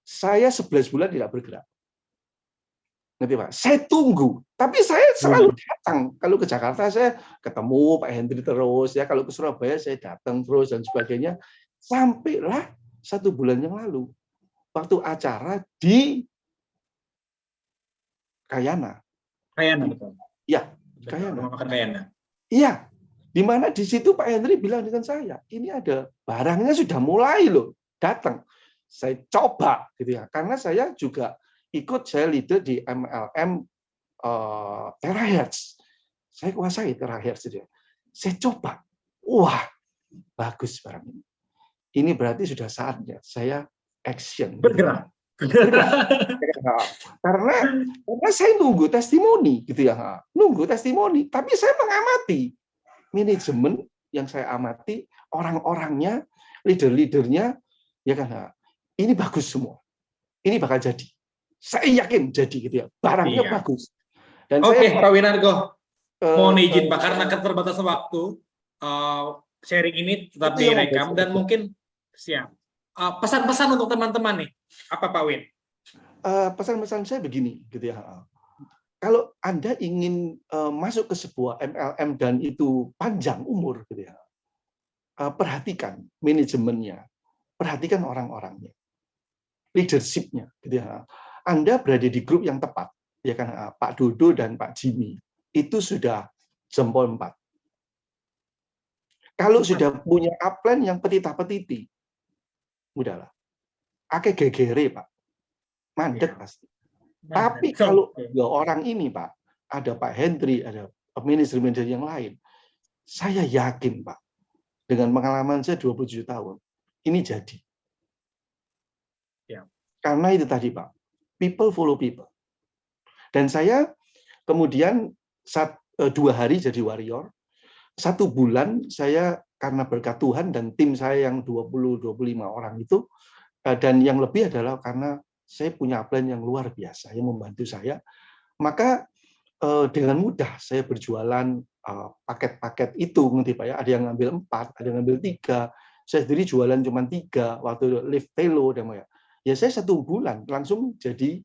Saya 11 bulan tidak bergerak. Ngerti Pak? Saya tunggu, tapi saya selalu datang. Kalau ke Jakarta saya ketemu Pak Hendri terus, ya kalau ke Surabaya saya datang terus dan sebagainya. Sampailah 1 bulan yang lalu, waktu acara di Kayana. Kayana betul. Ya, Kayana. Makan Kayana. Iya, di mana di situ Pak Hendri bilang dengan saya, ini ada barangnya sudah mulai loh datang. Saya coba gitu ya, karena saya juga ikut, saya leader di MLM Terahertz. Saya kuasai Terahertz itu. Saya coba. Wah, bagus barang ini. Ini berarti sudah saatnya saya action. Bergerak. Karena saya nunggu testimoni gitu ya. Nunggu testimoni, tapi saya mengamati manajemen yang saya amati, orang-orangnya, leader-leadernya, ya kan. Ini bagus semua. Ini bakal jadi. Saya yakin jadi gitu ya. Barangnya bagus. Dan Oke, Pak Winargo. Mohon izin Pak, karena saya keterbatasan waktu, sharing ini tetap direkam dan mungkin siap. Pesan-pesan untuk teman-teman nih, apa Pak Win? pesan-pesan saya begini, gitu ya. kalau Anda ingin masuk ke sebuah MLM dan itu panjang umur, gitu ya, perhatikan manajemennya, perhatikan orang-orangnya, leadership-nya, gitu ya. Anda berada di grup yang tepat, ya kan, Pak Dodo dan Pak Jimmy itu sudah jempol 4. Kalau sudah punya upline yang petita-petiti, udahlah, ake gegere Pak, mandek pasti. Tapi kalau orang ini Pak, ada Pak Hendri, ada manajer-manajer yang lain, saya yakin Pak, dengan pengalaman saya 27 tahun, ini jadi. Ya. Karena itu tadi Pak, people follow people. Dan saya kemudian 2 hari jadi warrior, 1 bulan saya karena berkat Tuhan dan tim saya yang 20-25 orang itu, dan yang lebih adalah karena saya punya upline yang luar biasa yang membantu saya, maka dengan mudah saya berjualan paket-paket itu, ngerti Pak ya, ada yang ngambil 4, ada yang ngambil 3, saya sendiri jualan cuma 3 waktu live telo, ya saya 1 bulan langsung jadi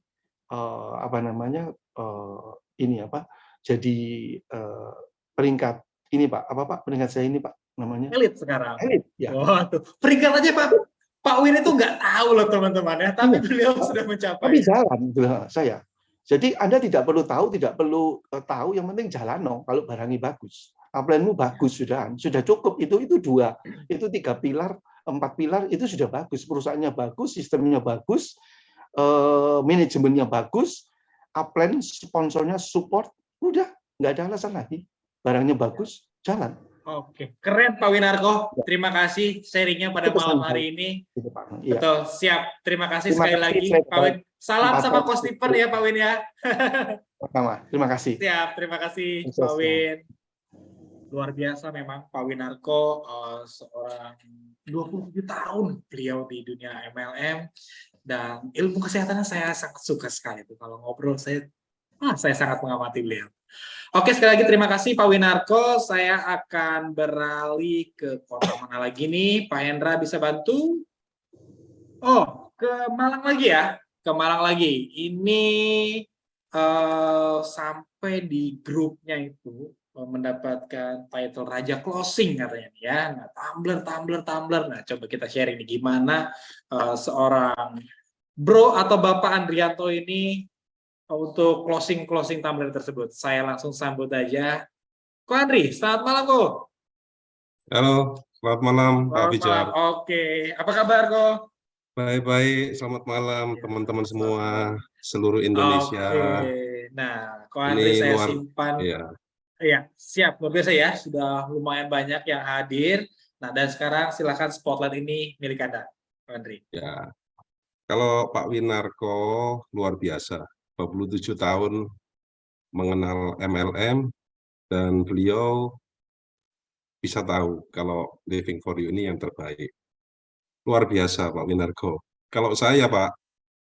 jadi peringkat ini Pak, peringkat saya ini Pak namanya? Elit sekarang. Elit, ya. Waduh, peringkat aja Pak Win itu nggak tahu loh teman-teman ya, tapi beliau sudah mencapai. Tapi jalan saya. Jadi Anda tidak perlu tahu, yang penting jalan no. Kalau barangnya bagus, upline-mu bagus sudah cukup. Itu 2, itu 3 pilar, 4 pilar itu sudah bagus. Perusahaannya bagus, sistemnya bagus, manajemennya bagus, upline sponsornya support, udah nggak ada alasan lagi. Barangnya bagus, jalan. Oke, keren Pak Winarko. Terima kasih sharingnya pada malam hari ini. Betul, siap. Terima kasih sekali lagi Pak Win. Salam sama Coach Stephen ya Pak Win ya. Pertama, terima kasih. Siap, terima kasih Pak Win. Luar biasa memang Pak Winarko, seorang 27 tahun beliau di dunia MLM, dan ilmu kesehatannya saya sangat suka sekali. Kalau ngobrol saya sangat mengamati beliau. Oke, sekali lagi terima kasih Pak Winarko. Saya akan beralih ke kota mana lagi nih? Pak Hendra bisa bantu? Oh, ke Malang lagi ya. Ke Malang lagi. Ini sampai di grupnya itu mendapatkan title Raja Closing katanya ya. Nah, tumbler. Nah, coba kita sharing nih gimana seorang Bro atau Bapak Andrianto ini untuk closing tumbler tersebut. Saya langsung sambut aja. Ko Andri, selamat malam Ko. Halo, selamat malam Pak Bijar. Oke, apa kabar Ko? Baik-baik, selamat malam teman-teman semua seluruh Indonesia. Oke. Nah, Ko Andri saya simpan. Iya, siap. Luar biasa ya, sudah lumayan banyak yang hadir. Nah, dan sekarang silakan spotlight ini milik Anda, Ko Andri. Ya. Kalau Pak Winarko luar biasa. 27 tahun mengenal MLM, dan beliau bisa tahu kalau Living for You ini yang terbaik. Luar biasa Pak Winarko. Kalau saya Pak,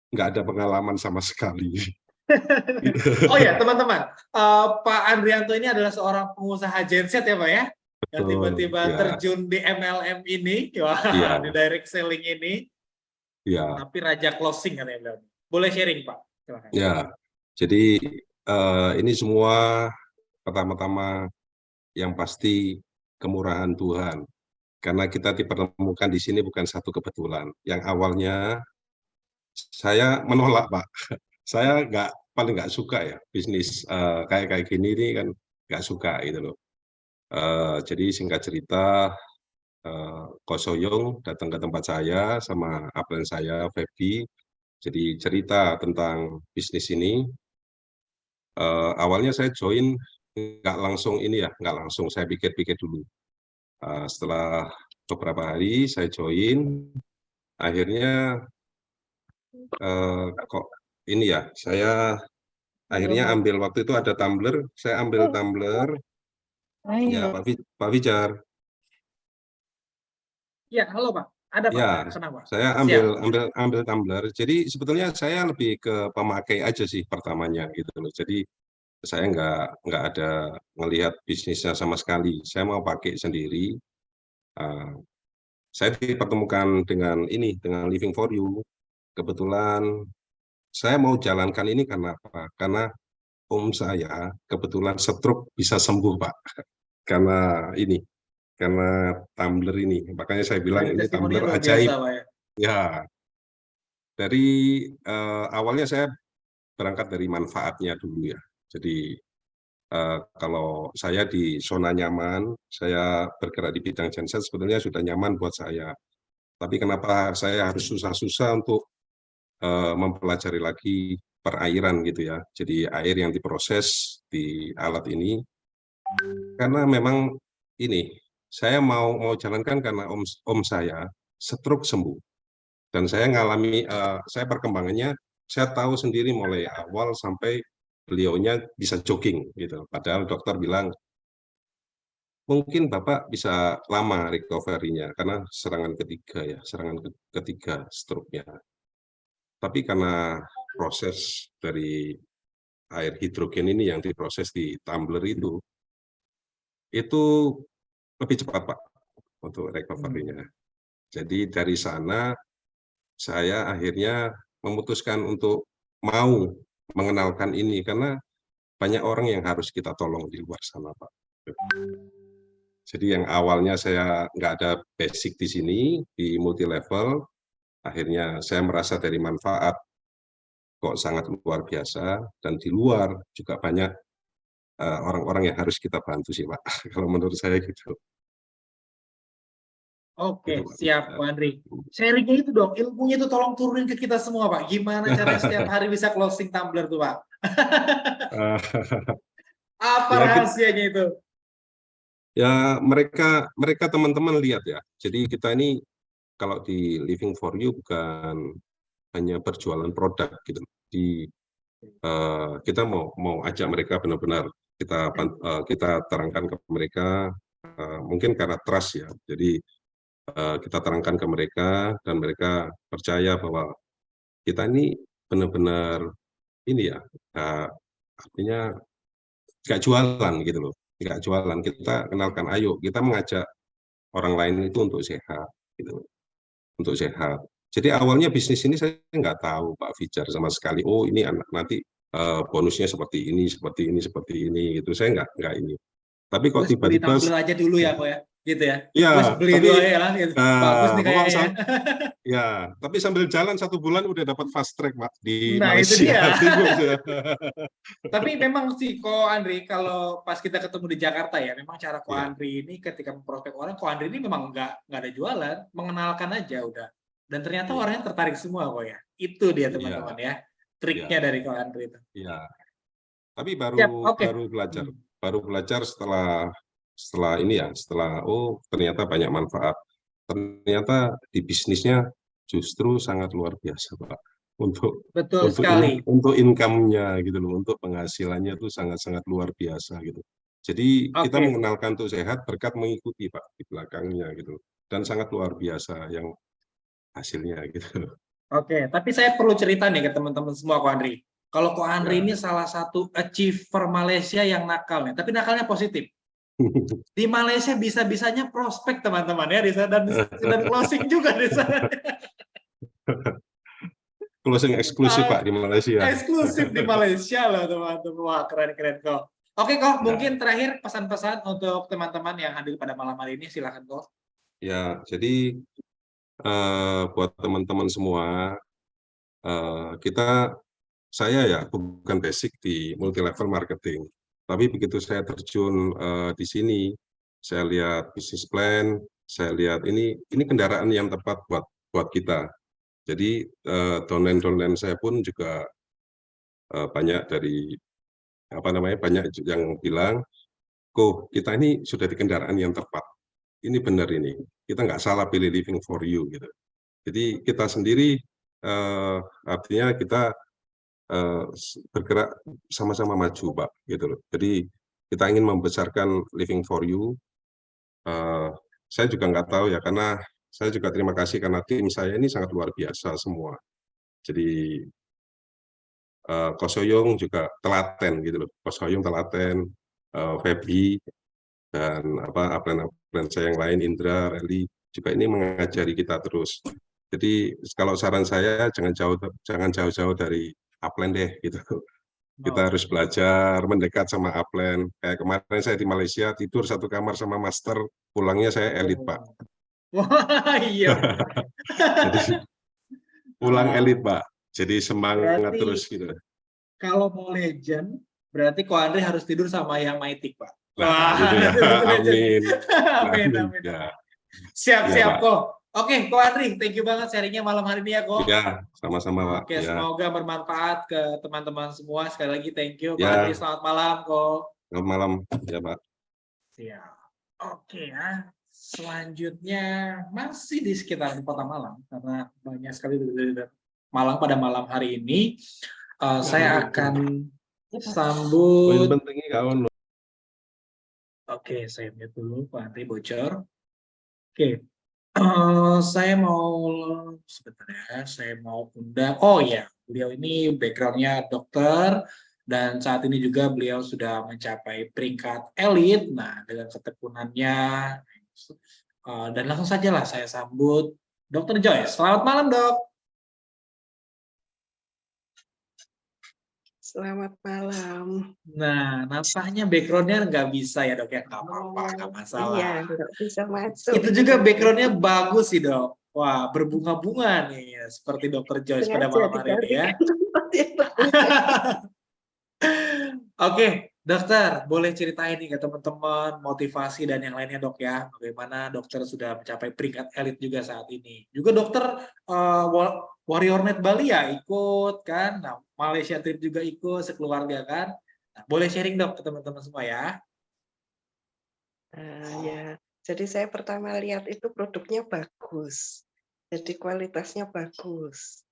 nggak ada pengalaman sama sekali. Oh ya teman-teman, Pak Andrianto ini adalah seorang pengusaha genset ya Pak ya? Yang tiba-tiba terjun di MLM ini, di direct selling ini. Ya. Tapi raja closing katanya. Boleh sharing Pak? Silahkan. Ya, jadi ini semua pertama-tama yang pasti kemurahan Tuhan. Karena kita dipertemukan di sini bukan satu kebetulan. Yang awalnya saya menolak Pak. Saya paling nggak suka ya bisnis kayak gini ini kan nggak suka gitu loh. Jadi singkat cerita, Ko Soyong datang ke tempat saya sama upline saya Feby. Jadi cerita tentang bisnis ini. Awalnya saya join nggak langsung saya pikir-pikir dulu. Setelah beberapa hari saya join, akhirnya saya akhirnya ambil, waktu itu ada tumbler, saya ambil tumbler. Ya Pak Fijar. Ya, halo Pak. Ada Pak. Ya, kenapa? Saya ambil tumbler. Jadi sebetulnya saya lebih ke pemakai aja sih pertamanya gitu loh. Jadi saya nggak ada ngelihat bisnisnya sama sekali. Saya mau pakai sendiri. Saya dipertemukan dengan Living for You. Kebetulan saya mau jalankan ini karena apa? Karena om saya kebetulan stroke bisa sembuh, Pak. Karena tumbler ini. Makanya saya bilang Dari ini tumbler testimoninya luar biasa, ajaib. Pak ya. Ya, dari awalnya saya berangkat dari manfaatnya dulu ya. Jadi kalau saya di zona nyaman, saya bergerak di bidang genset sebetulnya sudah nyaman buat saya. Tapi kenapa saya harus susah-susah untuk mempelajari lagi perairan gitu ya. Jadi air yang diproses di alat ini, karena memang ini saya mau jalankan karena om saya stroke sembuh dan saya ngalami saya perkembangannya saya tahu sendiri mulai awal sampai beliaunya bisa jogging gitu. Padahal dokter bilang mungkin Bapak bisa lama recovery-nya karena serangan ketiga stroke-nya. Tapi karena proses dari air hidrogen ini yang diproses di tumbler itu lebih cepat Pak untuk recovery-nya. Jadi dari sana saya akhirnya memutuskan untuk mau mengenalkan ini karena banyak orang yang harus kita tolong di luar sana Pak. Jadi yang awalnya saya nggak ada basic di sini, di multi level, akhirnya saya merasa dari manfaat kok sangat luar biasa, dan di luar juga banyak orang-orang yang harus kita bantu sih Pak, kalau menurut saya gitu. Oke, Itu, Pak. siap Pak Andri. Sharingnya itu dong, ilmunya itu tolong turunin ke kita semua Pak. Gimana caranya setiap hari bisa closing tumbler tuh Pak? Apa Ya, rahasianya itu? ya mereka teman-teman lihat ya. Jadi kita ini kalau di Living for You bukan hanya berjualan produk gitu. Kita mau ajak mereka benar-benar kita terangkan ke mereka, mungkin karena trust ya. Jadi kita terangkan ke mereka dan mereka percaya bahwa kita ini benar-benar ini ya, artinya nggak jualan gitu loh, nggak jualan. Kita kenalkan, ayo kita mengajak orang lain itu untuk sehat gitu, untuk sehat. Jadi awalnya bisnis ini saya nggak tahu Pak Fijar sama sekali. Oh ini anak nanti bonusnya seperti ini gitu. Saya nggak ini. Tapi kok Wes beli tiba-tiba tumbler aja dulu ya kok ya, gitu ya. ya, Wes beli tapi dulu aja lah, gitu. Bagus nih kayaknya. ya, tapi sambil jalan 1 bulan udah dapat fast track Pak di Nah itu Malaysia. dia. Tapi memang sih Ko Andri, kalau pas kita ketemu di Jakarta ya, memang cara Ko Ya. Andri ini ketika memprospek orang, Ko Andri ini memang nggak ada jualan, mengenalkan aja udah. Dan ternyata Iya. orangnya tertarik semua kok ya. Itu dia Iya. teman-teman ya, triknya dari Ko Andri itu. Iya. Tapi Siap, oke. baru belajar setelah ini ya, setelah oh ternyata banyak manfaat. Ternyata di bisnisnya justru sangat luar biasa Pak. Betul sekali. Untuk income-nya gitu loh, untuk penghasilannya itu sangat-sangat luar biasa gitu. Jadi kita Oke. mengenalkan untuk sehat berkat mengikuti Pak di belakangnya gitu. Dan sangat luar biasa yang hasilnya gitu. Oke, tapi saya perlu cerita nih ke teman-teman semua Ko Andri. Kalau Ko Andri Ya. ini salah satu achiever Malaysia yang nakal nih, tapi nakalnya positif. Di Malaysia bisa-bisanya prospek teman-teman ya di sana, dan closing juga di sana. Closing eksklusif Pak di Malaysia. Eksklusif di Malaysia loh teman-teman. Wah, keren-keren kok. Oke kok, mungkin terakhir pesan-pesan untuk teman-teman yang hadir pada malam hari ini, silakan kok. Ya, jadi buat teman-teman semua, saya ya bukan basic di multi level marketing, tapi begitu saya terjun di sini, saya lihat bisnis plan, saya lihat ini kendaraan yang tepat buat kita. Jadi downline saya pun juga banyak dari banyak yang bilang, kok kita ini sudah di kendaraan yang tepat. Ini benar ini, kita nggak salah pilih Living for You gitu. Jadi kita sendiri artinya kita bergerak sama-sama maju Pak gitu loh. Jadi kita ingin membesarkan Living for You. Saya juga nggak tahu ya, karena saya juga terima kasih karena tim saya ini sangat luar biasa semua. Jadi Ko Soyong juga telaten gitu loh. Ko Soyong telaten, Feby dan aplen saya yang lain, Indra, Reli juga ini mengajari kita terus. Jadi kalau saran saya jangan jauh-jauh dari upline deh gitu. Kita harus belajar mendekat sama upline. Kayak kemarin saya di Malaysia tidur satu kamar sama master, pulangnya saya elit, Pak. Wah, iya benar. Jadi pulang Wah, elit, Pak. Jadi semangat berarti terus gitu. kalau mau legend, berarti Ko Andri harus tidur sama yang Maitik, Pak. Nah, Wah, gitu ya. itu legend. Amin. Amin, Amin. amin. Ya, Siap-siap, Pak. Ko. Oke, Ko Andri, thank you banget sharingnya malam hari ini ya, Ko. Ya, sama-sama, Pak. Oke, Ya, semoga bermanfaat ke teman-teman semua. Sekali lagi thank you, Ko Ya. Andri. Selamat malam, Ko. selamat malam. Ya, Pak. Siap. Oke ya. Selanjutnya masih di sekitar Kota Malang karena banyak sekali dari Malang pada malam hari ini. Saya akan Poin sambut. pentingnya kawan. Oke, saya mute dulu Pak Andri bocor. Oke, saya mau sebentar ya. Saya mau undang. Oh ya, beliau ini backgroundnya dokter. Dan saat ini juga beliau sudah mencapai peringkat elit. Nah, dengan ketekunannya, dan langsung sajalah saya sambut Dr. Joyce. Selamat malam, Dok. Selamat malam. Nah, nampaknya backgroundnya nggak bisa ya, Dok ya. Nggak apa-apa, nggak masalah. Iya, nggak bisa masuk. Itu juga backgroundnya bagus sih, Dok. Wah, berbunga-bunga nih, ya, seperti Dr. Joyce pada malam hari ini ya. Oke, dokter, boleh ceritain nih ke teman-teman motivasi dan yang lainnya, Dok ya. Bagaimana dokter sudah mencapai peringkat elit juga saat ini. Juga dokter Warriornet Bali ya ikut kan. Nah, Malaysia Trip juga ikut sekeluarga kan. Nah, boleh sharing, Dok, ke teman-teman semua ya. Ya, jadi saya pertama lihat itu produknya bagus. Jadi kualitasnya bagus.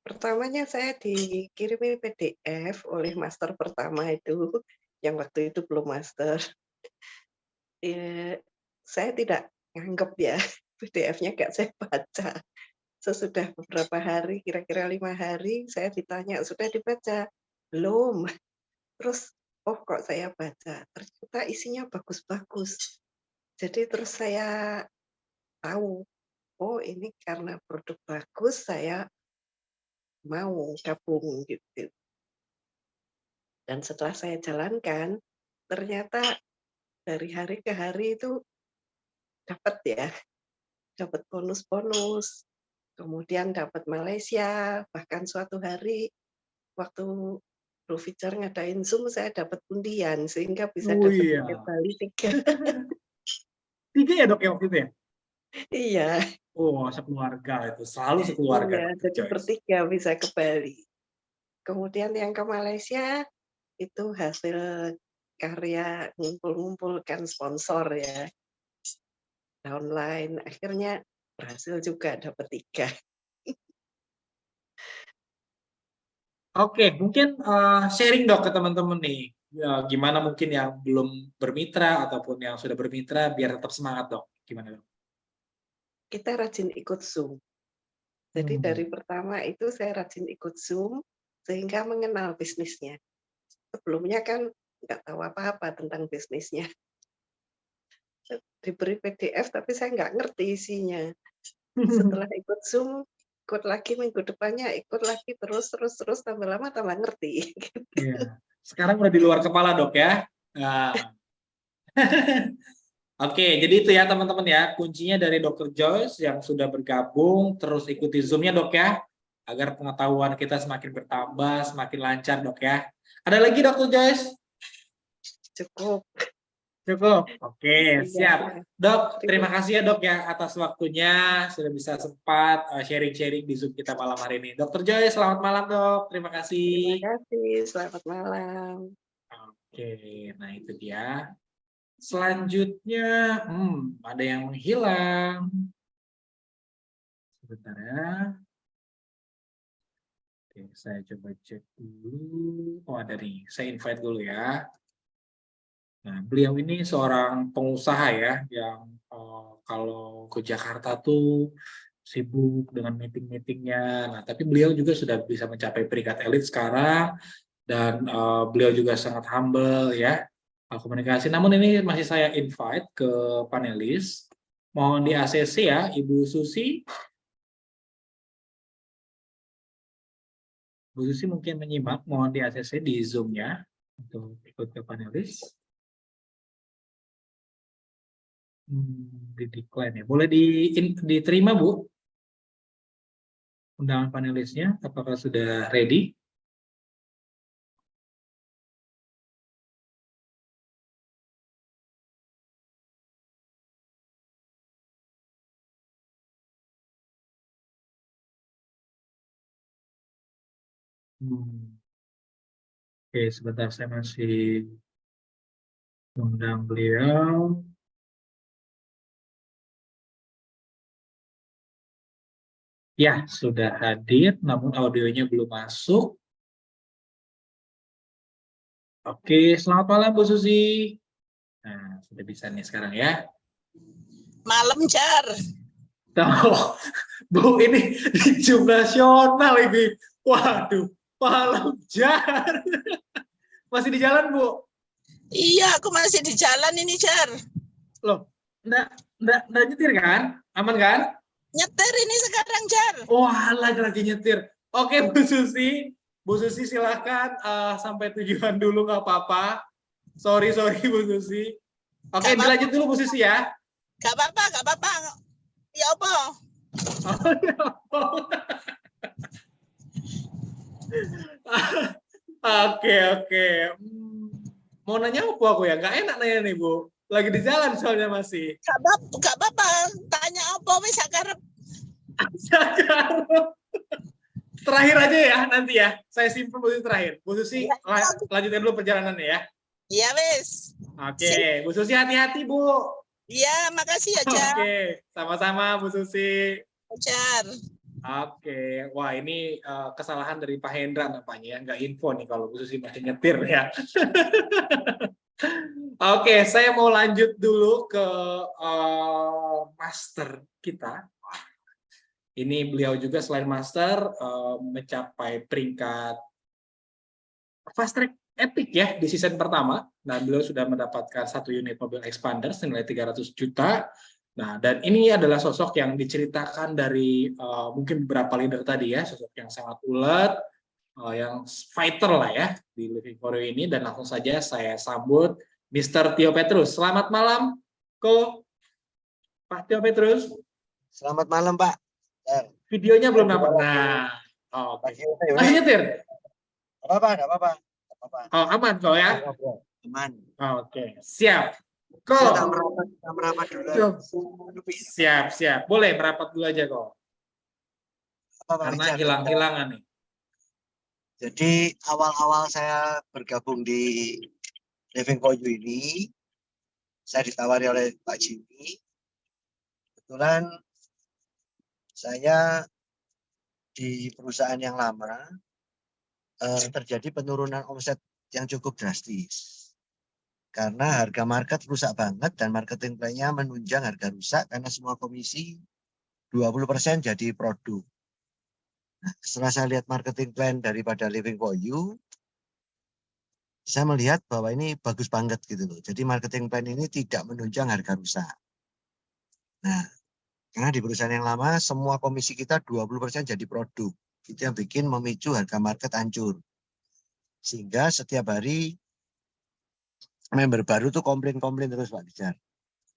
Pertamanya saya dikirimin PDF oleh master pertama itu, yang waktu itu belum master. Saya tidak nganggep ya, PDF-nya nggak saya baca. Sesudah beberapa hari, kira-kira 5 hari, saya ditanya, sudah dibaca? Belum. Terus, oh kok saya baca? Ternyata isinya bagus-bagus. Jadi terus saya tahu, oh ini karena produk bagus, saya mau gabung gitu. Dan setelah saya jalankan, ternyata dari hari ke hari itu dapat ya, dapat bonus-bonus, kemudian dapat Malaysia, bahkan suatu hari waktu Blue Feature ngadain Zoom, saya dapat undian sehingga bisa dapat tiket Bali 3. 3 ya, Dok, ya waktu itu ya? Iya. Oh, sekeluarga itu, selalu sekeluarga. Iya, jadi bertiga bisa ke Bali. Kemudian yang ke Malaysia itu hasil karya ngumpul-ngumpulkan sponsor ya. Online, akhirnya berhasil juga dapat 3. Oke, mungkin sharing, Dok, ke teman-teman nih. Gimana mungkin yang belum bermitra ataupun yang sudah bermitra biar tetap semangat, Dok. Gimana, Dok? Kita rajin ikut Zoom. Jadi dari pertama itu saya rajin ikut Zoom sehingga mengenal bisnisnya. Sebelumnya kan nggak tahu apa-apa tentang bisnisnya. Diberi PDF tapi saya nggak ngerti isinya. Setelah ikut Zoom, ikut lagi minggu depannya, ikut lagi terus tambah lama tambah ngerti. Iya. Sekarang udah di luar kepala, Dok ya. Nah. Oke, jadi itu ya teman-teman ya, kuncinya dari Dr. Joyce yang sudah bergabung, terus ikuti Zoom-nya, Dok ya, agar pengetahuan kita semakin bertambah, semakin lancar, Dok ya. Ada lagi, Dr. Joyce? Cukup. Cukup. Oke, siap. Dok, terima kasih ya, Dok ya atas waktunya, sudah bisa sempat sharing-sharing di Zoom kita malam hari ini. Dr. Joyce, selamat malam, Dok. Terima kasih. Terima kasih, selamat malam. Oke, nah itu dia. Selanjutnya, ada yang menghilang. Sebentar ya. Oke, saya coba cek dulu. Oh, ada nih. Saya invite dulu ya. Nah, beliau ini seorang pengusaha ya, yang kalau ke Jakarta tuh sibuk dengan meeting-meetingnya. Nah, tapi beliau juga sudah bisa mencapai peringkat elit sekarang. Dan beliau juga sangat humble ya. Komunikasi. Namun ini masih saya invite ke panelis. Mohon di ACC ya, Ibu Susi. Bu Susi mungkin menyimak, mohon di ACC di Zoom-nya untuk ikut ke panelis. Di decline ya. Boleh diterima, Bu? Undangan panelisnya, apakah sudah ready? Oke, sebentar saya masih undang beliau. Ya, sudah hadir, namun audionya belum masuk. Oke, selamat malam Bu Susi. Nah, sudah bisa nih sekarang ya. Malam, Jar. Oh, Bu, ini di Zoom nasional ini. Waduh, malam Jar. Masih di jalan, Bu? Iya, aku masih di jalan ini, Jar. Loh, enggak nyetir kan? Aman kan? Nyetir ini sekarang, Jar. Wah, lagi nyetir. Oke, Bu Susi. Bu Susi silahkan sampai tujuan dulu, nggak apa-apa. Sorry Bu Susi. Oke, dilanjut dulu Bu Susi ya. Gak apa-apa. Ya apa? Oke. Mau nanya apa aku ya? Nggak enak nanya nih, Bu. Lagi di jalan soalnya masih. Gak apa-apa. Tanya apa, wis akarep. Terakhir aja ya nanti ya. Saya simpen Bu Susi terakhir. Bu Susi lanjutkan dulu perjalanannya ya. Iya, wis. Oke, Bu Susi hati-hati, Bu. Iya, makasih ya, Jar. Oke, sama-sama Bu Susi. Jar. Oke, wah ini kesalahan dari Pak Hendra nampaknya ya, nggak info nih kalau Bu Susi masih nyetir ya. Oke, saya mau lanjut dulu ke master kita. Ini beliau juga selain master mencapai peringkat fast track epic ya di season pertama. Nah, beliau sudah mendapatkan 1 unit mobil expander senilai 300 juta. Nah, dan ini adalah sosok yang diceritakan dari mungkin beberapa leader tadi ya, sosok yang sangat ulet, yang fighter lah ya di Living for You ini. Dan langsung saja saya sambut Mr. Tio Petrus. Selamat malam, Pak Tio Petrus. Selamat malam, Pak. Videonya belum dapat. Nah, oke. Masih nyetir? Apa-apa. Oh, aman kok ya? Aman. Oke, siap. Kok? Merapat dulu. Siap. Boleh merapat dulu aja kok. Karena hilang-hilangan nih. Jadi awal-awal saya bergabung di Living for You ini, saya ditawari oleh Pak Jimmy. Kebetulan saya di perusahaan yang lama terjadi penurunan omset yang cukup drastis. Karena harga market rusak banget dan marketing plan-nya menunjang harga rusak karena semua komisi 20% jadi produk. Nah, setelah saya lihat marketing plan daripada Living for You, saya melihat bahwa ini bagus banget gitu loh. Jadi marketing plan ini tidak menunjang harga rusak. Nah, karena di perusahaan yang lama semua komisi kita 20% jadi produk. Itu yang bikin memicu harga market hancur. Sehingga setiap hari member baru tuh komplain terus Pak Dijar.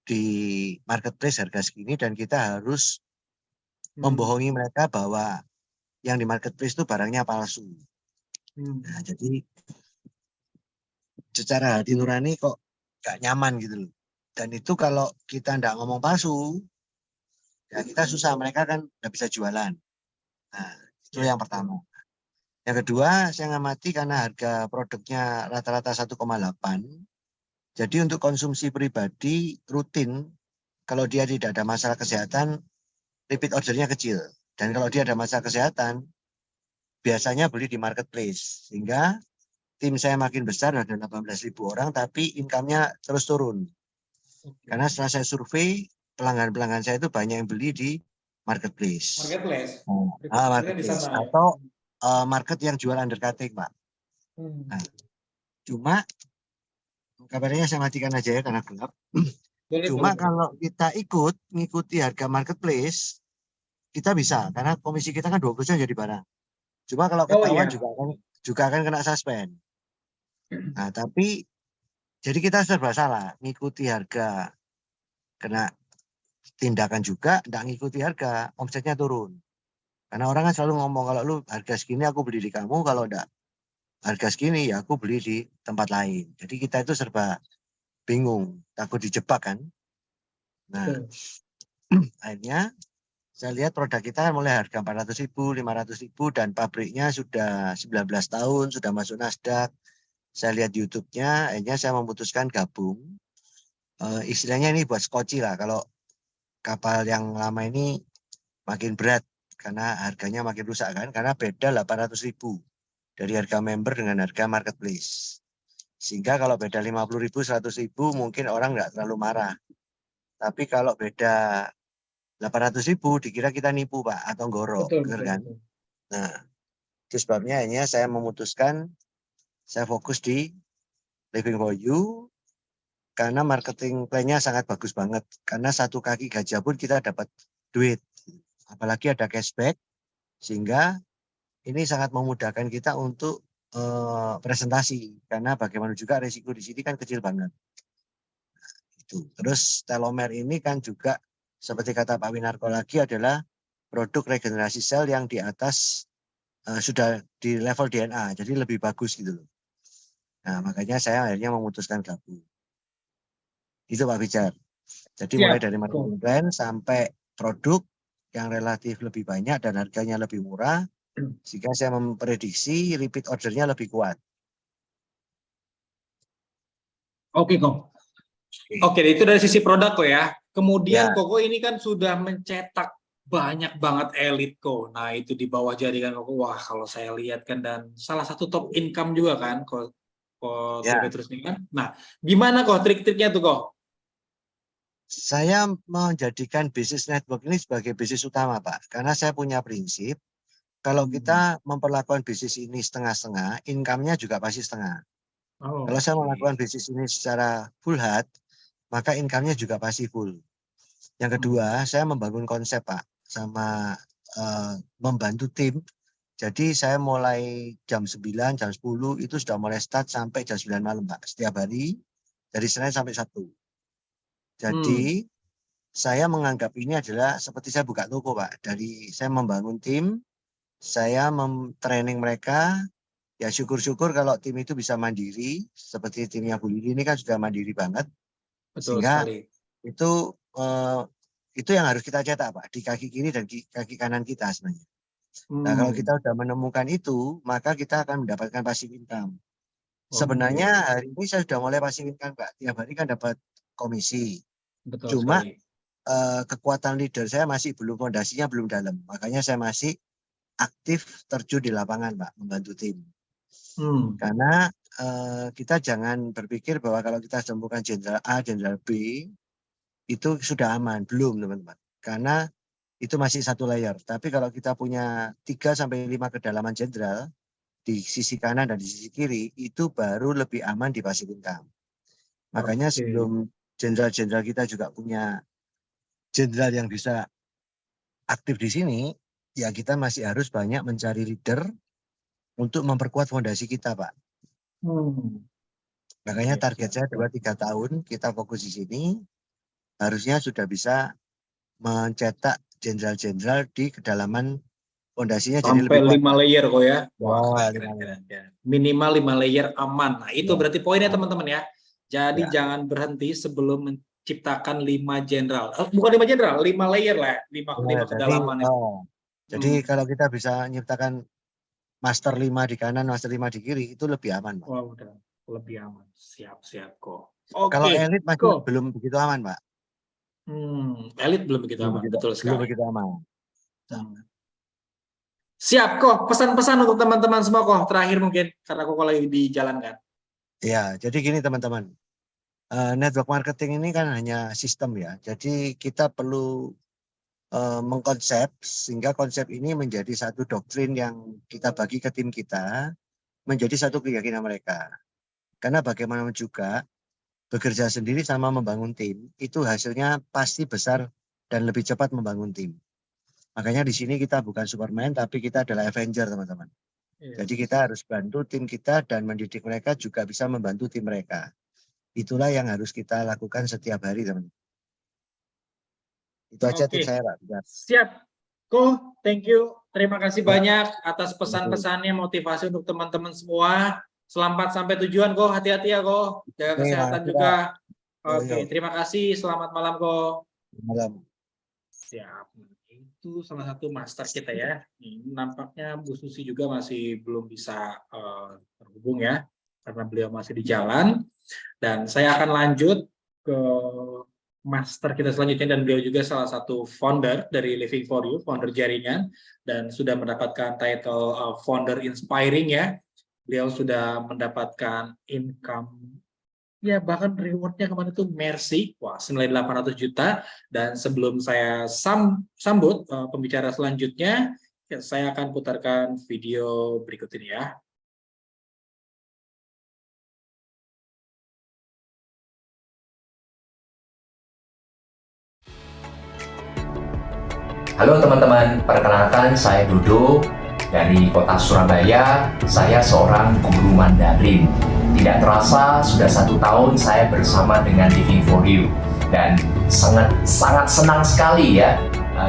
Di marketplace harga segini dan kita harus membohongi mereka bahwa yang di marketplace itu barangnya palsu. Nah, jadi secara hati nurani kok gak nyaman gitu loh. Dan itu kalau kita nggak ngomong palsu, ya kita susah, mereka kan nggak bisa jualan. Nah, itu yang pertama. Yang kedua, saya ngamati karena harga produknya rata-rata 1,8. Jadi untuk konsumsi pribadi rutin, kalau dia tidak ada masalah kesehatan, repeat ordernya kecil. Dan kalau dia ada masalah kesehatan, biasanya beli di marketplace. Sehingga tim saya makin besar, ada 18.000 orang, tapi income-nya terus turun. Karena setelah saya survei, pelanggan-pelanggan saya itu banyak yang beli di marketplace. Marketplace. Atau market yang jual undercutting, Pak. Nah, cuma kabarnya saya matikan aja ya karena gelap. Cuma kalau kita ngikuti harga marketplace, kita bisa karena komisi kita kan 20% jadi barang. Cuma kalau Oh ketahuan iya. juga akan kena suspend. Nah, tapi jadi kita serba salah, ngikuti harga, kena tindakan juga, enggak ngikuti harga, omsetnya turun. Karena orang kan selalu ngomong, kalau lu harga segini aku beli di kamu, kalau enggak harga segini ya aku beli di tempat lain. Jadi kita itu serba bingung, takut dijebak kan. Nah, akhirnya saya lihat produk kita kan mulai harga 400.000, 500.000, dan pabriknya sudah 19 tahun, sudah masuk Nasdaq. Saya lihat YouTube-nya, akhirnya saya memutuskan gabung. Istilahnya ini buat skoci lah, kalau kapal yang lama ini makin berat karena harganya makin rusak kan, karena beda 800.000 dari harga member dengan harga marketplace. Sehingga kalau beda 50.000, 100.000 mungkin orang nggak terlalu marah. Tapi kalau beda 800.000 dikira kita nipu Pak atau gorok, Betul. kan? Nah, itu sebabnya akhirnya saya memutuskan saya fokus di Living for You karena marketing plan-nya sangat bagus banget. Karena satu kaki gajah pun kita dapat duit. Apalagi ada cashback, sehingga ini sangat memudahkan kita untuk presentasi. Karena bagaimana juga resiko di sini kan kecil banget. Itu. Terus telomer ini kan juga seperti kata Pak Winarko lagi adalah produk regenerasi sel yang di atas sudah di level DNA, jadi lebih bagus gitu loh. Nah, makanya saya akhirnya memutuskan gabung. Itu Pak Bijar. Jadi Siap. mulai dari marketing plan sampai produk yang relatif lebih banyak dan harganya lebih murah, sehingga saya memprediksi repeat ordernya lebih kuat. Oke, Kok. Oke, itu dari sisi produk kok ya. Kemudian Ya. Koko ini kan sudah mencetak banyak banget elit kok. Nah, itu di bawah jaringan Koko. Wah, kalau saya lihat kan, dan salah satu top income juga kan kok Ya. Petrus ini kan. Nah, gimana kok trik-triknya tuh kok? Saya menjadikan bisnis network ini sebagai bisnis utama, Pak. Karena saya punya prinsip, kalau kita memperlakukan bisnis ini setengah-setengah, income-nya juga pasti setengah. Kalau saya melakukan bisnis ini secara full heart, maka income-nya juga pasti full. Yang kedua, saya membangun konsep, Pak, sama membantu tim. Jadi saya mulai jam 9, jam 10 itu sudah mulai start sampai jam 9 malam, Pak. Setiap hari, dari Senin sampai Sabtu. Jadi saya menganggap ini adalah seperti saya buka toko, Pak. Dari saya membangun tim, saya training mereka, ya syukur-syukur kalau tim itu bisa mandiri, seperti timnya Bu Lili ini kan sudah mandiri banget. Betul Sehingga sekali. itu yang harus kita cetak, Pak, di kaki kiri dan kaki kanan kita sebenarnya. Nah, kalau kita sudah menemukan itu, maka kita akan mendapatkan passive income. Sebenarnya hari ini saya sudah mulai passive income, Pak. Tiap hari kan dapat komisi. Betul Cuma sekali. kekuatan leader saya masih belum, fondasinya belum dalam. Makanya saya masih aktif terjun di lapangan, Pak, membantu tim. Karena kita jangan berpikir bahwa kalau kita temukan jenderal A, jenderal B, itu sudah aman. Belum, teman-teman. Karena itu masih satu layer. Tapi kalau kita punya 3-5 kedalaman jenderal di sisi kanan dan di sisi kiri, itu baru lebih aman di passive income. Makanya sebelum jenderal-jenderal kita juga punya jenderal yang bisa aktif di sini, ya kita masih harus banyak mencari leader untuk memperkuat fondasi kita, Pak. Makanya target saya 2-3 tahun kita fokus di sini, harusnya sudah bisa mencetak jenderal-jenderal di kedalaman fondasinya jadi Sampai lebih kuat. 5 layer kok ya. Wah, Oh, keren. Minimal 5 layer aman. Nah, itu berarti poinnya teman-teman ya. Jadi jangan berhenti sebelum menciptakan 5 jenderal. Bukan 5 jenderal, 5 layer lah. 5 kedalaman. Jadi kalau kita bisa menciptakan master 5 di kanan, master 5 di kiri, itu lebih aman, Pak. Wah, udah lebih aman. Siap kok. Kalau elit masih belum begitu aman, Pak. Elit belum begitu aman, betul sekali. Belum begitu aman. Siap kok, pesan-pesan untuk teman-teman semua kok, terakhir mungkin, karena kok lagi dijalankan. Ya, jadi gini teman-teman, network marketing ini kan hanya sistem ya, jadi kita perlu mengkonsep, sehingga konsep ini menjadi satu doktrin yang kita bagi ke tim kita, menjadi satu keyakinan mereka. Karena bagaimanapun juga, bekerja sendiri sama membangun tim, itu hasilnya pasti besar dan lebih cepat membangun tim. Makanya di sini kita bukan Superman, tapi kita adalah Avenger, teman-teman. Iya. Jadi kita harus bantu tim kita dan mendidik mereka juga bisa membantu tim mereka. Itulah yang harus kita lakukan setiap hari, teman-teman. Itu aja Oke. tips saya, Pak. Biar. Siap. Ko, thank you. Terima kasih Ya. banyak atas pesan-pesannya, motivasi untuk teman-teman semua. Selamat sampai tujuan, Ko. Hati-hati ya, Ko. Jaga Oke, kesehatan makasih, juga. Pak. Oke, terima kasih. Selamat malam, Ko. Malam. Siap. Itu salah satu master kita ya. Ini nampaknya Bu Susi juga masih belum bisa terhubung ya, karena beliau masih di jalan. Dan saya akan lanjut ke master kita selanjutnya, dan beliau juga salah satu founder dari Living for You, founder jaringan, dan sudah mendapatkan title founder inspiring ya. Beliau sudah mendapatkan income, ya bahkan rewardnya kemarin itu Mercy, wah senilai 800 juta. Dan sebelum saya sambut pembicara selanjutnya, ya, saya akan putarkan video berikut ini ya. Halo teman-teman, perkenalkan saya Dodo dari kota Surabaya. Saya seorang guru Mandarin. Tidak terasa sudah 1 tahun saya bersama dengan Living for You, dan sangat senang sekali ya.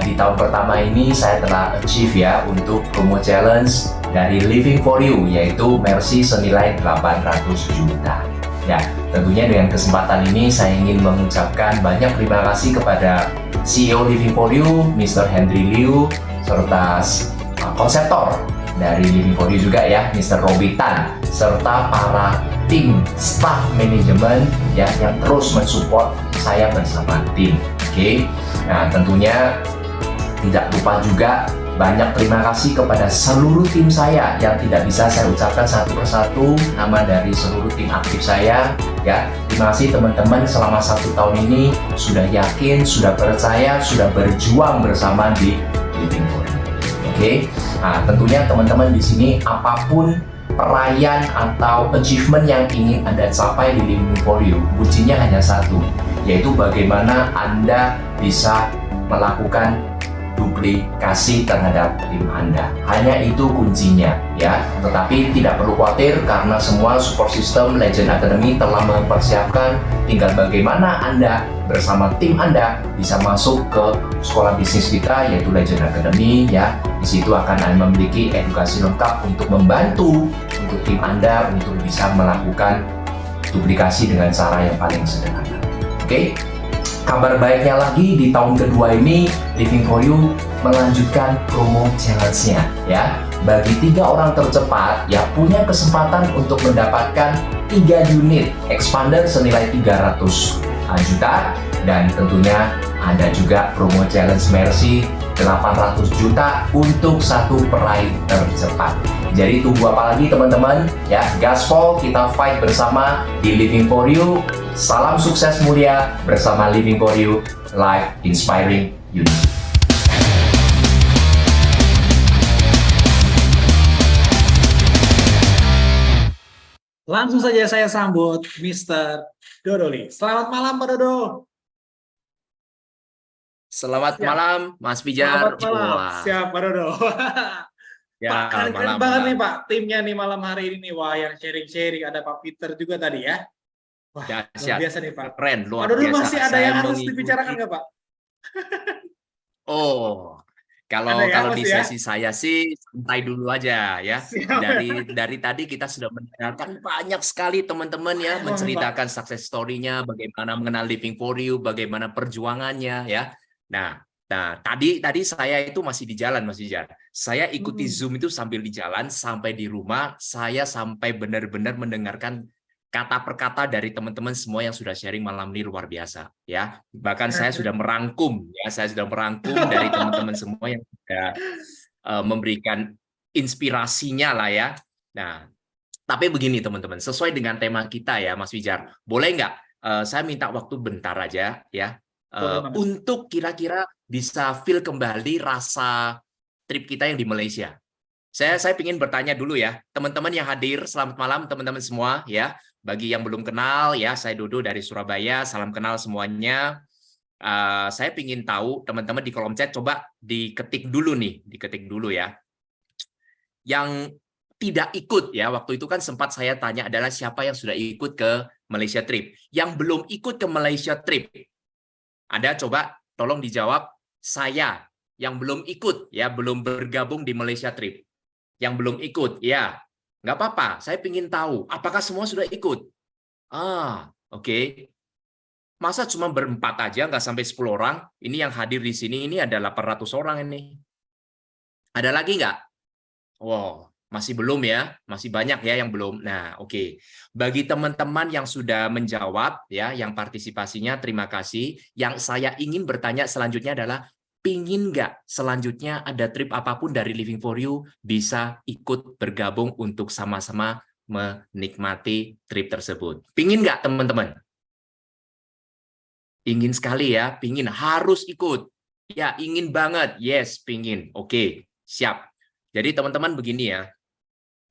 Di tahun pertama ini saya telah achieve ya untuk promo challenge dari Living for You, yaitu Mercy senilai 800 juta. Ya, tentunya dengan kesempatan ini saya ingin mengucapkan banyak terima kasih kepada CEO Living for You, Mr. Henry Liu, serta konseptor dari Living for You juga ya, Mr. Robby Tan, serta para tim staff manajemen ya yang terus mensupport saya bersama tim. Oke. Nah, tentunya tidak lupa juga banyak terima kasih kepada seluruh tim saya yang tidak bisa saya ucapkan satu persatu nama dari seluruh tim aktif saya ya. Terima kasih teman-teman selama 1 tahun ini sudah yakin, sudah percaya, sudah berjuang bersama di Living for You. Oke. Nah, tentunya teman-teman di sini apapun perayaan atau achievement yang ingin Anda capai di Living for You, kuncinya hanya satu, yaitu bagaimana Anda bisa melakukan duplikasi terhadap tim Anda. Hanya itu kuncinya ya. Tetapi tidak perlu khawatir karena semua support system Legend Academy telah mempersiapkan, tinggal bagaimana Anda bersama tim Anda bisa masuk ke sekolah bisnis kita yaitu Legend Academy ya. Di situ akan Anda memiliki edukasi lengkap untuk membantu untuk tim Anda untuk bisa melakukan duplikasi dengan cara yang paling sederhana. Oke. Kabar baiknya lagi, di tahun kedua ini Living for You melanjutkan promo challenge-nya ya. Bagi 3 orang tercepat yang punya kesempatan untuk mendapatkan 3 unit expander senilai 300 juta, dan tentunya ada juga promo challenge Mercy 800 juta untuk 1 peraih tercepat. Jadi tunggu apa lagi teman-teman ya, gaspol, kita fight bersama di Living for You. Salam sukses mulia bersama Living for You, life inspiring you. Langsung saja saya sambut Mr. Dodoli. Selamat malam Pak Dodo. Selamat Siap. malam Mas Pijar. Selamat malam. Wah. Siap Pak Dodo. Ya, Pak, keren malam, banget malam. nih Pak, timnya nih malam hari ini nih. Wah, yang sharing-sharing ada Pak Peter juga tadi ya. Wah, luar Dahsyat. biasa nih Pak. Keren, luar Pak Dodo biasa. masih ada Saya yang harus mengikuti- dibicarakan nggak Pak? Oh, kalau Ada ya, kalau Mas, di ya? sesi saya sih santai dulu aja ya. Siap. Dari tadi kita sudah mendengarkan banyak sekali teman-teman ya Banyak banget, menceritakan success story-nya, bagaimana mengenal Living for You, bagaimana perjuangannya ya. Nah, tadi saya itu masih di jalan Mas Pijar. Saya ikuti Zoom itu sambil di jalan, sampai di rumah saya sampai benar-benar mendengarkan kata per kata dari teman-teman semua yang sudah sharing malam ini, luar biasa ya. Bahkan saya sudah merangkum dari teman-teman semua yang sudah memberikan inspirasinya lah ya. Nah, tapi begini teman-teman, sesuai dengan tema kita ya Mas Pijar, boleh nggak saya minta waktu bentar aja ya, Boleh, Mas. untuk kira-kira bisa feel kembali rasa trip kita yang di Malaysia. Saya ingin bertanya dulu ya, teman-teman yang hadir, selamat malam teman-teman semua ya. Bagi yang belum kenal ya, saya Dodo dari Surabaya, salam kenal semuanya. Saya ingin tahu teman-teman di kolom chat, coba diketik dulu nih, diketik dulu ya. Yang tidak ikut ya, waktu itu kan sempat saya tanya adalah siapa yang sudah ikut ke Malaysia Trip. Yang belum ikut ke Malaysia Trip, ada coba tolong dijawab. Saya yang belum ikut ya, belum bergabung di Malaysia Trip. Yang belum ikut ya, nggak apa-apa. Saya ingin tahu apakah semua sudah ikut. Oke. Masa cuma berempat aja, nggak sampai 10 orang? Ini yang hadir di sini, ini ada 800 orang ini. Ada lagi nggak? Wow, masih belum ya, masih banyak ya yang belum. Nah, oke. Bagi teman-teman yang sudah menjawab ya, yang partisipasinya terima kasih. Yang saya ingin bertanya selanjutnya adalah, pingin nggak selanjutnya ada trip apapun dari Living for You bisa ikut bergabung untuk sama-sama menikmati trip tersebut? Pingin nggak teman-teman? Ingin sekali ya, pingin, harus ikut. Ya, ingin banget. Yes, pingin. Oke, siap. Jadi teman-teman begini ya,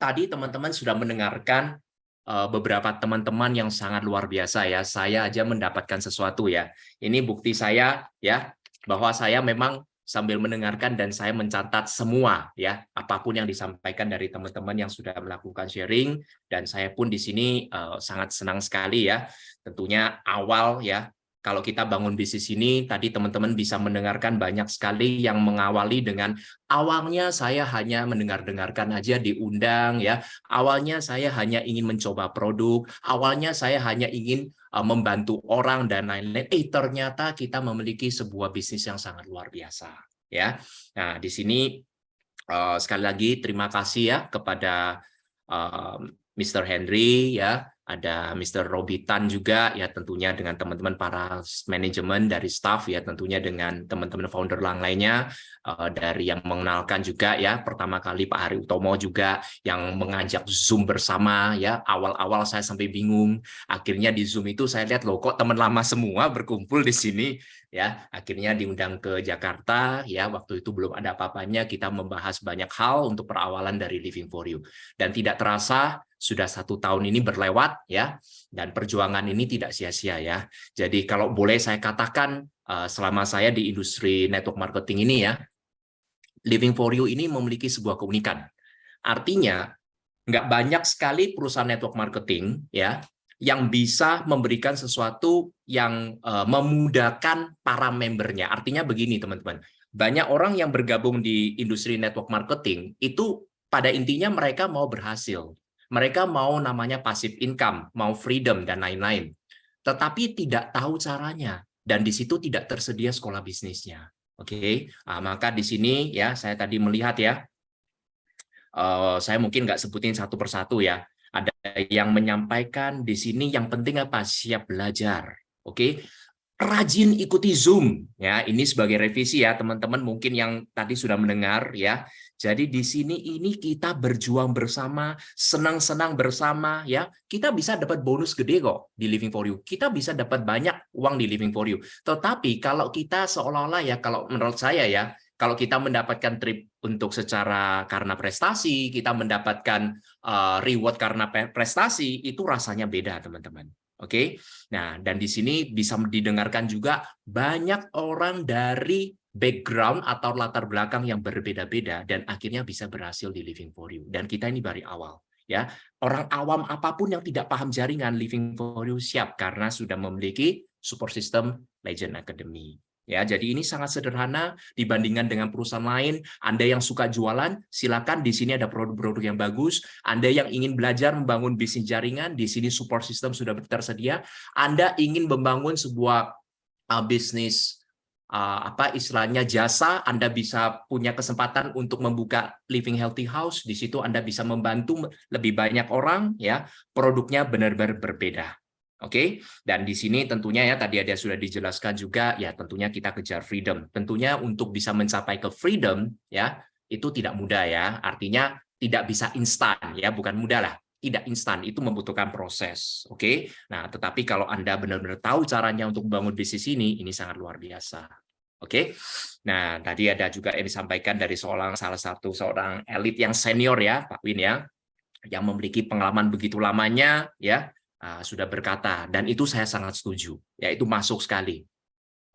tadi teman-teman sudah mendengarkan beberapa teman-teman yang sangat luar biasa ya. Saya aja mendapatkan sesuatu ya. Ini bukti saya ya, bahwa saya memang sambil mendengarkan dan saya mencatat semua ya, apapun yang disampaikan dari teman-teman yang sudah melakukan sharing, dan saya pun di sini sangat senang sekali ya. Tentunya awal ya, kalau kita bangun bisnis ini, tadi teman-teman bisa mendengarkan banyak sekali yang mengawali dengan awalnya saya hanya mendengar-dengarkan aja diundang ya. Awalnya saya hanya ingin mencoba produk, awalnya saya hanya ingin membantu orang dan lain-lain. Ternyata kita memiliki sebuah bisnis yang sangat luar biasa ya. Nah, di sini sekali lagi terima kasih ya kepada Mr. Henry ya. Ada Mr. Robitan juga ya, tentunya dengan teman-teman para manajemen dari staff ya, tentunya dengan teman-teman founder lainnya, dari yang mengenalkan juga ya, pertama kali Pak Hari Utomo juga yang mengajak Zoom bersama ya. Awal-awal saya sampai bingung, akhirnya di Zoom itu saya lihat loh kok teman lama semua berkumpul di sini ya. Akhirnya diundang ke Jakarta ya, waktu itu belum ada apa-apanya, kita membahas banyak hal untuk perawalan dari Living for You, dan tidak terasa sudah 1 tahun ini berlewat ya, dan perjuangan ini tidak sia-sia ya. Jadi kalau boleh saya katakan, selama saya di industri network marketing ini ya, Living for You ini memiliki sebuah keunikan. Artinya nggak banyak sekali perusahaan network marketing ya yang bisa memberikan sesuatu yang memudahkan para membernya. Artinya begini teman-teman, banyak orang yang bergabung di industri network marketing itu pada intinya mereka mau berhasil. Mereka mau namanya passive income, mau freedom, dan lain-lain. Tetapi tidak tahu caranya. Dan di situ tidak tersedia sekolah bisnisnya. Oke, maka di sini ya, saya tadi melihat ya, saya mungkin nggak sebutin satu persatu ya. Ada yang menyampaikan di sini yang penting apa? Siap belajar. Oke, rajin ikuti Zoom. Ya, ini sebagai revisi ya, teman-teman mungkin yang tadi sudah mendengar ya. Jadi di sini ini kita berjuang bersama, senang-senang bersama ya. Kita bisa dapat bonus gede kok di Living for You. Kita bisa dapat banyak uang di Living for You. Tetapi kalau kita seolah-olah ya, kalau menurut saya ya, kalau kita mendapatkan trip untuk secara karena prestasi, kita mendapatkan reward karena prestasi, itu rasanya beda teman-teman. Oke. Nah, dan di sini bisa didengarkan juga banyak orang dari background atau latar belakang yang berbeda-beda dan akhirnya bisa berhasil di Living for You. Dan kita ini dari awal ya. Orang awam apapun yang tidak paham jaringan, Living for You siap karena sudah memiliki support system Legend Academy. Ya, jadi ini sangat sederhana dibandingkan dengan perusahaan lain. Anda yang suka jualan, silakan di sini ada produk-produk yang bagus. Anda yang ingin belajar membangun bisnis jaringan, di sini support system sudah tersedia. Anda ingin membangun sebuah bisnis apa istilahnya jasa, Anda bisa punya kesempatan untuk membuka Living Healthy House. Di situ Anda bisa membantu lebih banyak orang ya. Produknya benar-benar berbeda. Oke, dan di sini tentunya ya tadi ada sudah dijelaskan juga ya, tentunya kita kejar freedom. Tentunya untuk bisa mencapai ke freedom ya, itu tidak mudah ya. Artinya tidak bisa instan ya, bukan mudah lah. Tidak instan, itu membutuhkan proses. Oke. Nah, tetapi kalau Anda benar-benar tahu caranya untuk membangun bisnis ini sangat luar biasa. Oke. Nah, tadi ada juga yang disampaikan dari salah satu seorang elit yang senior ya, Pak Win ya, yang memiliki pengalaman begitu lamanya ya, sudah berkata, dan itu saya sangat setuju, ya itu masuk sekali.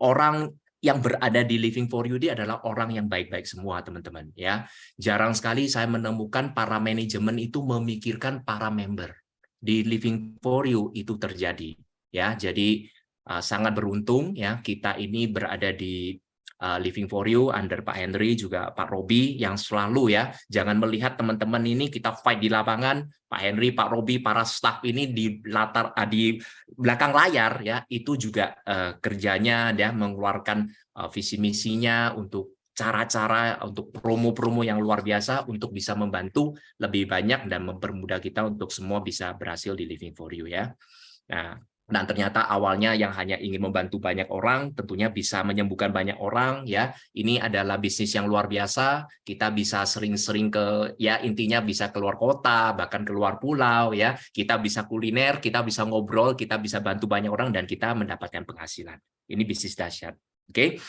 Orang yang berada di Living for You ini adalah orang yang baik-baik semua, teman-teman. Ya, jarang sekali saya menemukan para manajemen itu memikirkan para member. Di Living for You itu terjadi. Ya, jadi sangat beruntung ya kita ini berada di Living for You under Pak Henry juga Pak Robi yang selalu ya jangan melihat teman-teman ini kita fight di lapangan, Pak Henry, Pak Robi, para staff ini di di belakang layar ya itu juga kerjanya ya mengeluarkan visi misinya untuk cara-cara untuk promo-promo yang luar biasa untuk bisa membantu lebih banyak dan mempermudah kita untuk semua bisa berhasil di Living for You ya. Nah, dan ternyata awalnya yang hanya ingin membantu banyak orang tentunya bisa menyembuhkan banyak orang ya. Ini adalah bisnis yang luar biasa. Kita bisa sering-sering ke ya intinya bisa keluar kota, bahkan keluar pulau ya. Kita bisa kuliner, kita bisa ngobrol, kita bisa bantu banyak orang dan kita mendapatkan penghasilan. Ini bisnis dahsyat. Oke.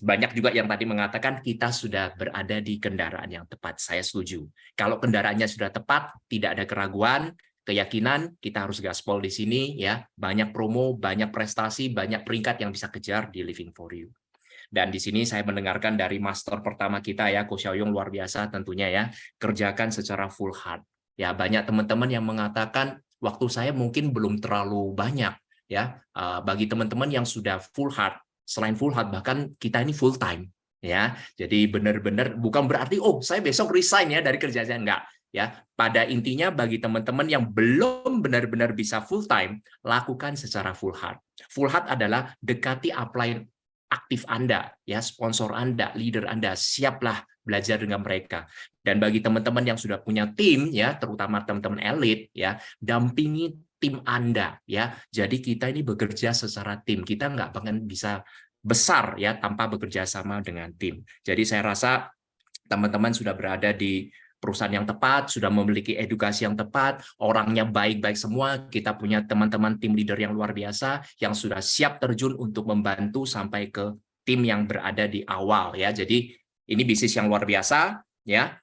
Banyak juga yang tadi mengatakan kita sudah berada di kendaraan yang tepat. Saya setuju. Kalau kendaraannya sudah tepat, tidak ada keraguan, keyakinan, kita harus gaspol di sini ya. Banyak promo, banyak prestasi, banyak peringkat yang bisa kejar di Living for You. Dan di sini saya mendengarkan dari master pertama kita ya, Ko Xiaoyong luar biasa tentunya ya, kerjakan secara full heart. Ya, banyak teman-teman yang mengatakan waktu saya mungkin belum terlalu banyak ya. Bagi teman-teman yang sudah full heart, selain full heart bahkan kita ini full time ya. Jadi benar-benar bukan berarti oh saya besok resign ya dari kerjaan, enggak. Ya, pada intinya bagi teman-teman yang belum benar-benar bisa full time, lakukan secara full heart. Full heart adalah dekati upline aktif Anda, ya, sponsor Anda, leader Anda, siaplah belajar dengan mereka. Dan bagi teman-teman yang sudah punya tim, ya, terutama teman-teman elit, ya, dampingi tim Anda, ya. Jadi kita ini bekerja secara tim, kita nggak akan bisa besar ya tanpa bekerja sama dengan tim. Jadi saya rasa teman-teman sudah berada di perusahaan yang tepat, sudah memiliki edukasi yang tepat, orangnya baik-baik semua, kita punya teman-teman tim leader yang luar biasa, yang sudah siap terjun untuk membantu sampai ke tim yang berada di awal ya. Jadi ini bisnis yang luar biasa ya,